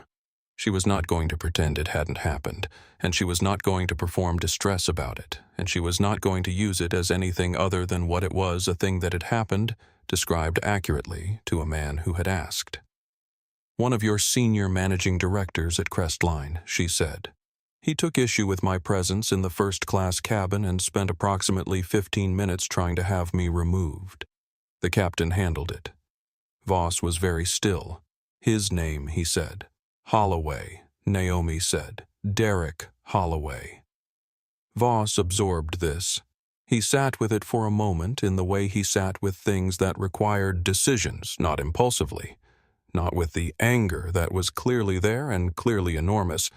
She was not going to pretend it hadn't happened, and she was not going to perform distress about it, and she was not going to use it as anything other than what it was, a thing that had happened, described accurately to a man who had asked. "One of your senior managing directors at Crestline," she said. "He took issue with my presence in the first-class cabin and spent approximately 15 minutes trying to have me removed. The captain handled it." Voss was very still. "His name," he said. "Holloway," Naomi said. "Derek Holloway." Voss absorbed this. He sat with it for a moment in the way he sat with things that required decisions, not impulsively, not with the anger that was clearly there and clearly enormous,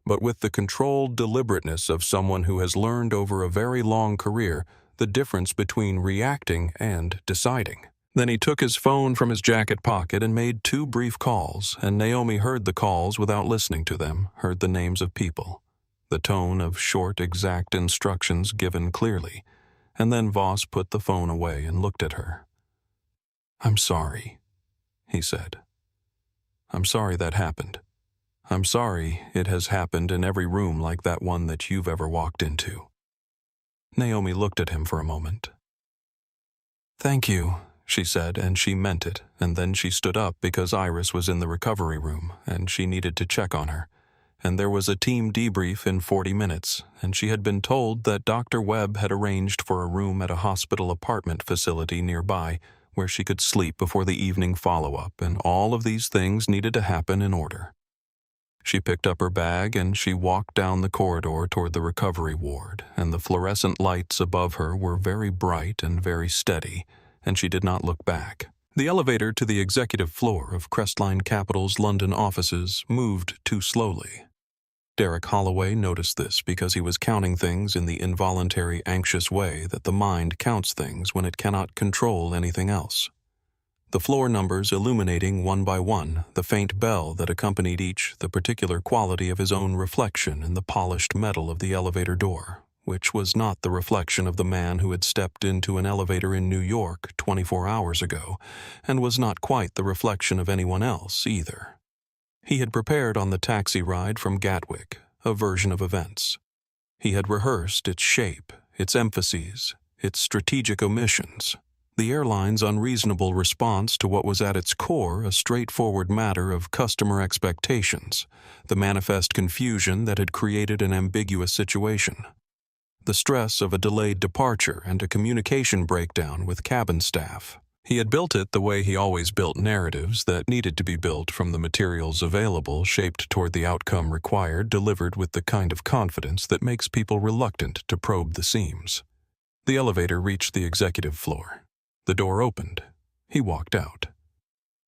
but with the controlled deliberateness of someone who has learned over a very long career the difference between reacting and deciding. Then he took his phone from his jacket pocket and made 2 brief calls, and Naomi heard the calls without listening to them, heard the names of people, the tone of short, exact instructions given clearly, and then Voss put the phone away and looked at her. "I'm sorry," he said. "I'm sorry that happened. I'm sorry it has happened in every room like that one that you've ever walked into." Naomi looked at him for a moment. "Thank you," she said, and she meant it, and then she stood up because Iris was in the recovery room, and she needed to check on her. And there was a team debrief in 40 minutes, and she had been told that Dr. Webb had arranged for a room at a hospital apartment facility nearby where she could sleep before the evening follow-up, and all of these things needed to happen in order. She picked up her bag and she walked down the corridor toward the recovery ward, and the fluorescent lights above her were very bright and very steady, and she did not look back. The elevator to the executive floor of Crestline Capital's London offices moved too slowly. Derek Holloway noticed this because he was counting things in the involuntary, anxious way that the mind counts things when it cannot control anything else. The floor numbers illuminating one by one, the faint bell that accompanied each, the particular quality of his own reflection in the polished metal of the elevator door, which was not the reflection of the man who had stepped into an elevator in New York 24 hours ago, and was not quite the reflection of anyone else either. He had prepared on the taxi ride from Gatwick a version of events. He had rehearsed its shape, its emphases, its strategic omissions, the airline's unreasonable response to what was at its core a straightforward matter of customer expectations, the manifest confusion that had created an ambiguous situation, the stress of a delayed departure and a communication breakdown with cabin staff. He had built it the way he always built narratives that needed to be built from the materials available, shaped toward the outcome required, delivered with the kind of confidence that makes people reluctant to probe the seams. The elevator reached the executive floor. The door opened. He walked out.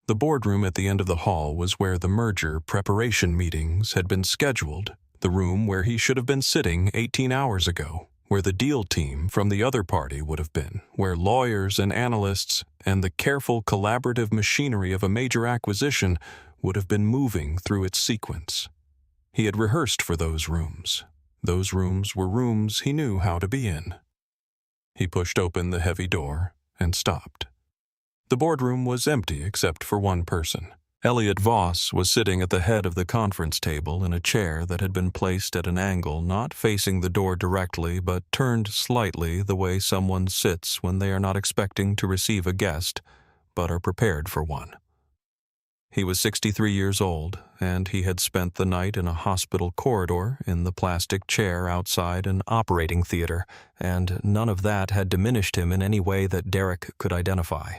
The boardroom at the end of the hall was where the merger preparation meetings had been scheduled, the room where he should have been sitting 18 hours ago, where the deal team from the other party would have been, where lawyers and analysts and the careful collaborative machinery of a major acquisition would have been moving through its sequence. He had rehearsed for those rooms. Those rooms were rooms he knew how to be in. He pushed open the heavy door and stopped. The boardroom was empty except for one person. Elliot Voss was sitting at the head of the conference table in a chair that had been placed at an angle not facing the door directly but turned slightly the way someone sits when they are not expecting to receive a guest but are prepared for one. He was 63 years old, and he had spent the night in a hospital corridor in the plastic chair outside an operating theater, and none of that had diminished him in any way that Derek could identify.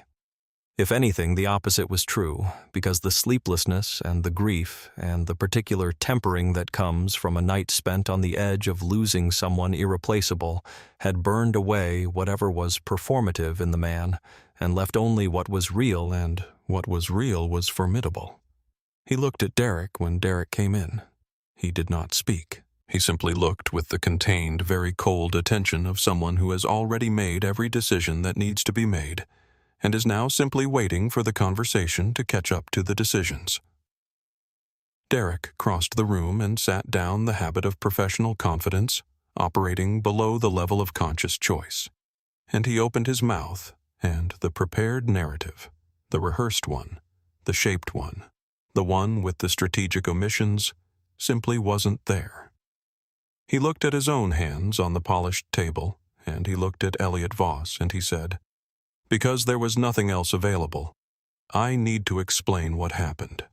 If anything, the opposite was true, because the sleeplessness and the grief and the particular tempering that comes from a night spent on the edge of losing someone irreplaceable had burned away whatever was performative in the man and left only what was real, and what was real was formidable. He looked at Derek when Derek came in. He did not speak. He simply looked with the contained, very cold attention of someone who has already made every decision that needs to be made, and is now simply waiting for the conversation to catch up to the decisions. Derek crossed the room and sat down, the habit of professional confidence, operating below the level of conscious choice. And he opened his mouth, and the prepared narrative, the rehearsed one, the shaped one, the one with the strategic omissions, simply wasn't there. He looked at his own hands on the polished table, and he looked at Elliot Voss, and he said, "Because there was nothing else available, I need to explain what happened."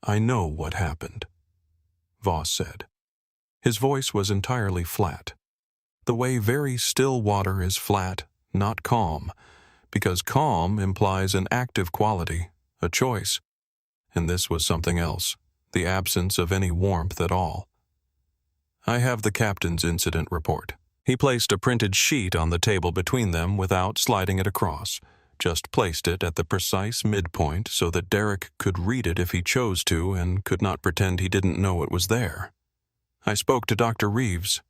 "I know what happened," Voss said. His voice was entirely flat, the way very still water is flat, not calm, because calm implies an active quality, a choice, and this was something else, the absence of any warmth at all. "I have the captain's incident report." He placed a printed sheet on the table between them without sliding it across, just placed it at the precise midpoint so that Derek could read it if he chose to and could not pretend he didn't know it was there. "I spoke to Dr. Reeves,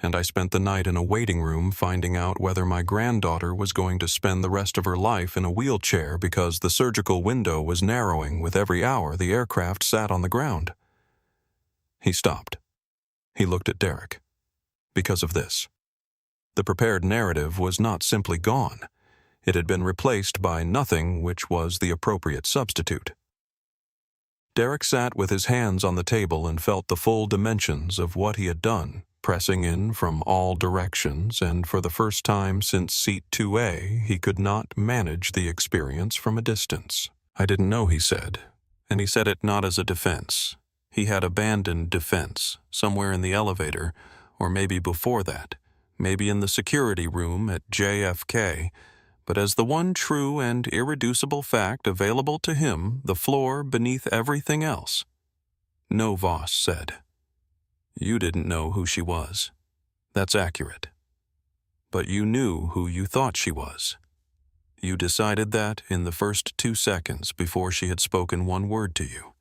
and I spent the night in a waiting room finding out whether my granddaughter was going to spend the rest of her life in a wheelchair because the surgical window was narrowing with every hour the aircraft sat on the ground." He stopped. He looked at Derek. Because of this. The prepared narrative was not simply gone. It had been replaced by nothing, which was the appropriate substitute. Derek sat with his hands on the table and felt the full dimensions of what he had done, pressing in from all directions, and for the first time since seat 2A, he could not manage the experience from a distance. "I didn't know," he said, and he said it not as a defense. He had abandoned defense, somewhere in the elevator, or maybe before that, maybe in the security room at JFK, but as the one true and irreducible fact available to him, the floor beneath everything else. "No," Voss said. "You didn't know who she was. That's accurate. But you knew who you thought she was. You decided that in the first 2 seconds before she had spoken one word to you.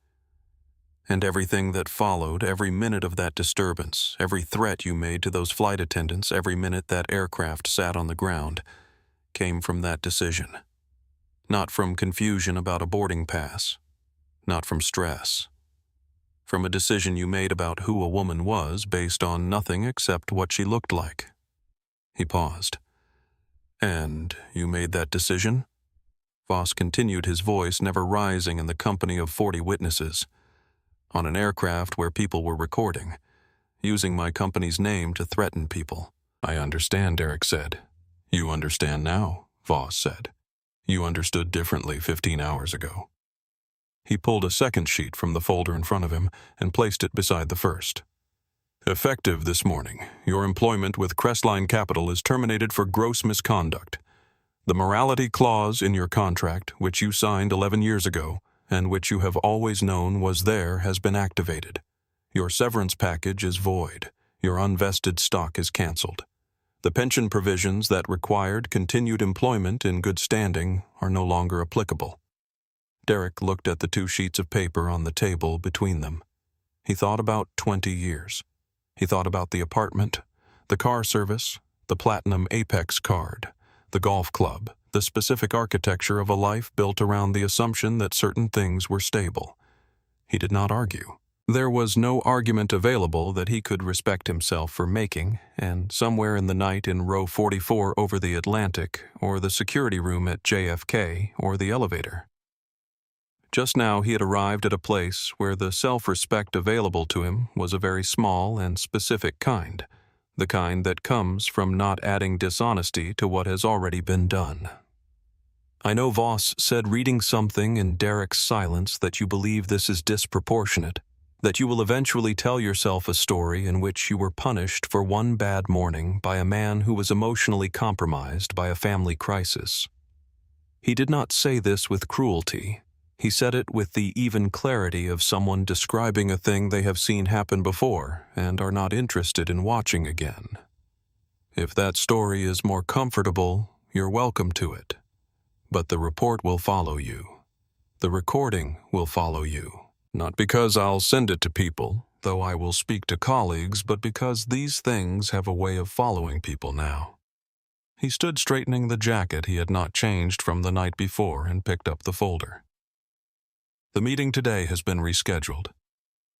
And everything that followed, every minute of that disturbance, every threat you made to those flight attendants, every minute that aircraft sat on the ground, came from that decision. Not from confusion about a boarding pass. Not from stress. from a decision you made about who a woman was based on nothing except what she looked like. He paused. And you made that decision? Voss continued, his voice never rising in the company of 40 witnesses. On an aircraft where people were recording, using my company's name to threaten people. I understand, Derek said. You understand now, Voss said. You understood differently 15 hours ago. He pulled a second sheet from the folder in front of him and placed it beside the first. Effective this morning, your employment with Crestline Capital is terminated for gross misconduct. The morality clause in your contract, which you signed 11 years ago, and which you have always known was there, has been activated. Your severance package is void. Your unvested stock is canceled. The pension provisions that required continued employment in good standing are no longer applicable. Derek looked at the 2 sheets of paper on the table between them. He thought about 20 years. He thought about the apartment, the car service, the Platinum Apex card, the golf club, the specific architecture of a life built around the assumption that certain things were stable. He did not argue. There was no argument available that he could respect himself for making, and somewhere in the night in row 44 over the Atlantic, or the security room at JFK, or the elevator. Just now he had arrived at a place where the self-respect available to him was a very small and specific kind, the kind that comes from not adding dishonesty to what has already been done. I know Voss said, reading something in Derek's silence, that you believe this is disproportionate, that you will eventually tell yourself a story in which you were punished for one bad morning by a man who was emotionally compromised by a family crisis. He did not say this with cruelty. He said it with the even clarity of someone describing a thing they have seen happen before and are not interested in watching again. If that story is more comfortable, you're welcome to it. But the report will follow you. The recording will follow you. Not because I'll send it to people, though I will speak to colleagues, but because these things have a way of following people now. He stood straightening the jacket he had not changed from the night before and picked up the folder. The meeting today has been rescheduled.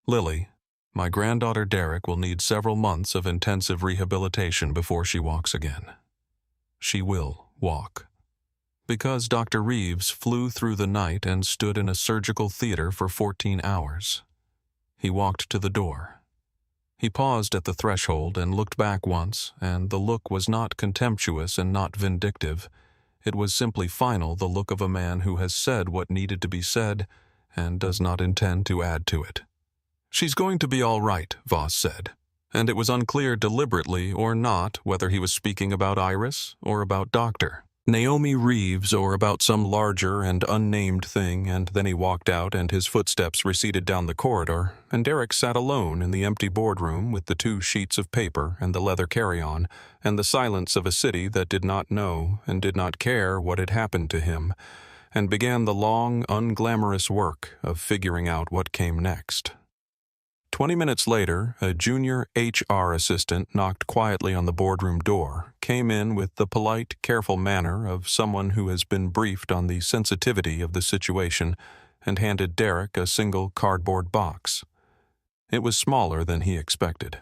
Lily, my granddaughter Derek will need several months of intensive rehabilitation before she walks again. She will walk. Because Dr. Reeves flew through the night and stood in a surgical theater for 14 hours. He walked to the door. He paused at the threshold and looked back once, and the look was not contemptuous and not vindictive. It was simply final, the look of a man who has said what needed to be said and does not intend to add to it. She's going to be all right, Voss said, and it was unclear deliberately or not whether he was speaking about Iris or about Dr. Naomi Reeves or about some larger and unnamed thing, and then he walked out and his footsteps receded down the corridor, and Derek sat alone in the empty boardroom with the 2 sheets of paper and the leather carry-on, and the silence of a city that did not know and did not care what had happened to him, and began the long, unglamorous work of figuring out what came next. 20 minutes later, a junior HR assistant knocked quietly on the boardroom door, came in with the polite, careful manner of someone who has been briefed on the sensitivity of the situation, and handed Derek a single cardboard box. It was smaller than he expected.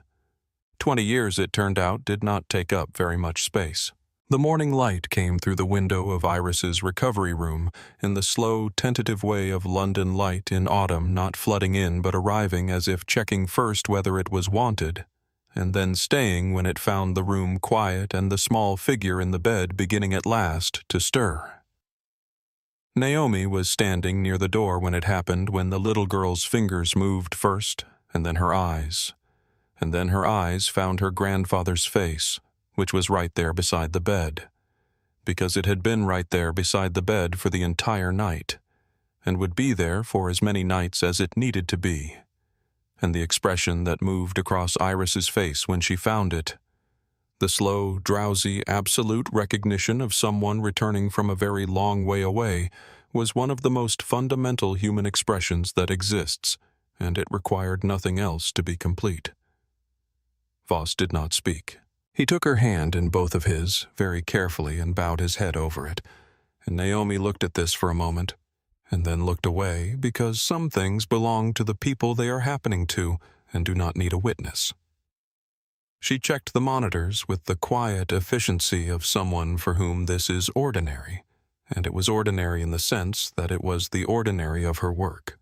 20 years, it turned out, did not take up very much space. The morning light came through the window of Iris's recovery room in the slow, tentative way of London light in autumn, not flooding in but arriving as if checking first whether it was wanted, and then staying when it found the room quiet and the small figure in the bed beginning at last to stir. Naomi was standing near the door when it happened, when the little girl's fingers moved first, and then her eyes found her grandfather's face, which was right there beside the bed, because it had been right there beside the bed for the entire night, and would be there for as many nights as it needed to be. And the expression that moved across Iris's face when she found it, the slow, drowsy, absolute recognition of someone returning from a very long way away, was one of the most fundamental human expressions that exists, and it required nothing else to be complete. Voss did not speak. He took her hand in both of his, very carefully, and bowed his head over it, and Naomi looked at this for a moment, and then looked away because some things belong to the people they are happening to and do not need a witness. She checked the monitors with the quiet efficiency of someone for whom this is ordinary, and it was ordinary in the sense that it was the ordinary of her work.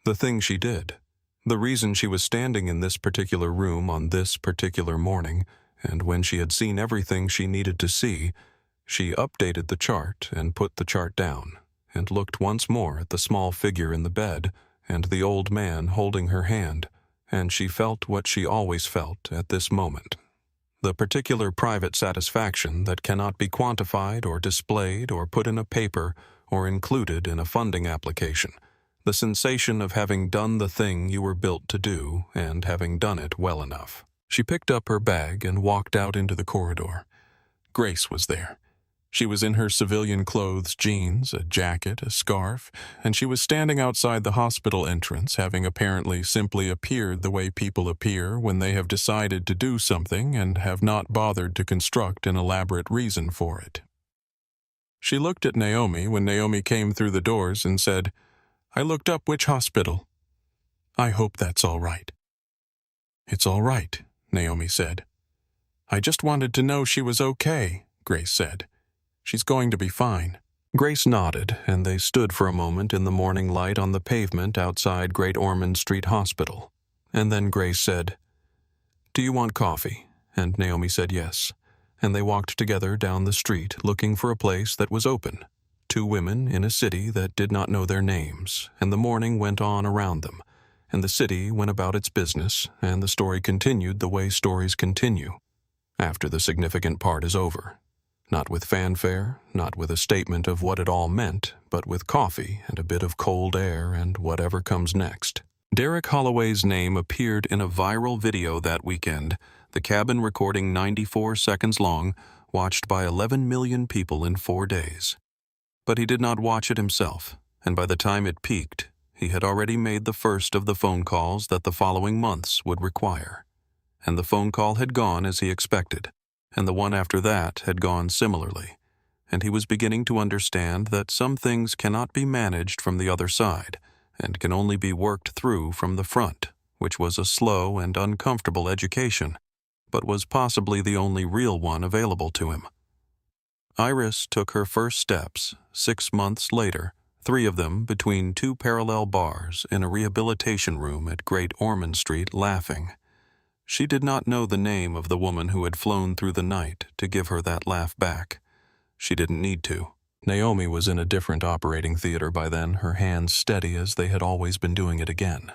The thing she did, the reason she was standing in this particular room on this particular morning, and when she had seen everything she needed to see, she updated the chart and put the chart down, and looked once more at the small figure in the bed and the old man holding her hand, and she felt what she always felt at this moment. The particular private satisfaction that cannot be quantified or displayed or put in a paper or included in a funding application. The sensation of having done the thing you were built to do and having done it well enough. She picked up her bag and walked out into the corridor. Grace was there. She was in her civilian clothes, jeans, a jacket, a scarf, and she was standing outside the hospital entrance, having apparently simply appeared the way people appear when they have decided to do something and have not bothered to construct an elaborate reason for it. She looked at Naomi when Naomi came through the doors and said, "I looked up which hospital. I hope that's all right." "It's all right," Naomi said. "I just wanted to know she was okay," Grace said. "She's going to be fine." Grace nodded, and they stood for a moment in the morning light on the pavement outside Great Ormond Street Hospital. And then Grace said, "Do you want coffee?" And Naomi said yes. And they walked together down the street looking for a place that was open. Two women in a city that did not know their names, and the morning went on around them, and the city went about its business, and the story continued the way stories continue, after the significant part is over. Not with fanfare, not with a statement of what it all meant, but with coffee and a bit of cold air and whatever comes next. Derek Holloway's name appeared in a viral video that weekend, the cabin recording 94 seconds long, watched by 11 million people in 4 days. But he did not watch it himself, and by the time it peaked, he had already made the first of the phone calls that the following months would require. And the phone call had gone as he expected, and the one after that had gone similarly, and he was beginning to understand that some things cannot be managed from the other side, and can only be worked through from the front, which was a slow and uncomfortable education, but was possibly the only real one available to him. Iris took her first steps 6 months later, 3 of them between 2 parallel bars in a rehabilitation room at Great Ormond Street, laughing. She did not know the name of the woman who had flown through the night to give her that laugh back. She didn't need to. Naomi was in a different operating theater by then, her hands steady as they had always been doing it again.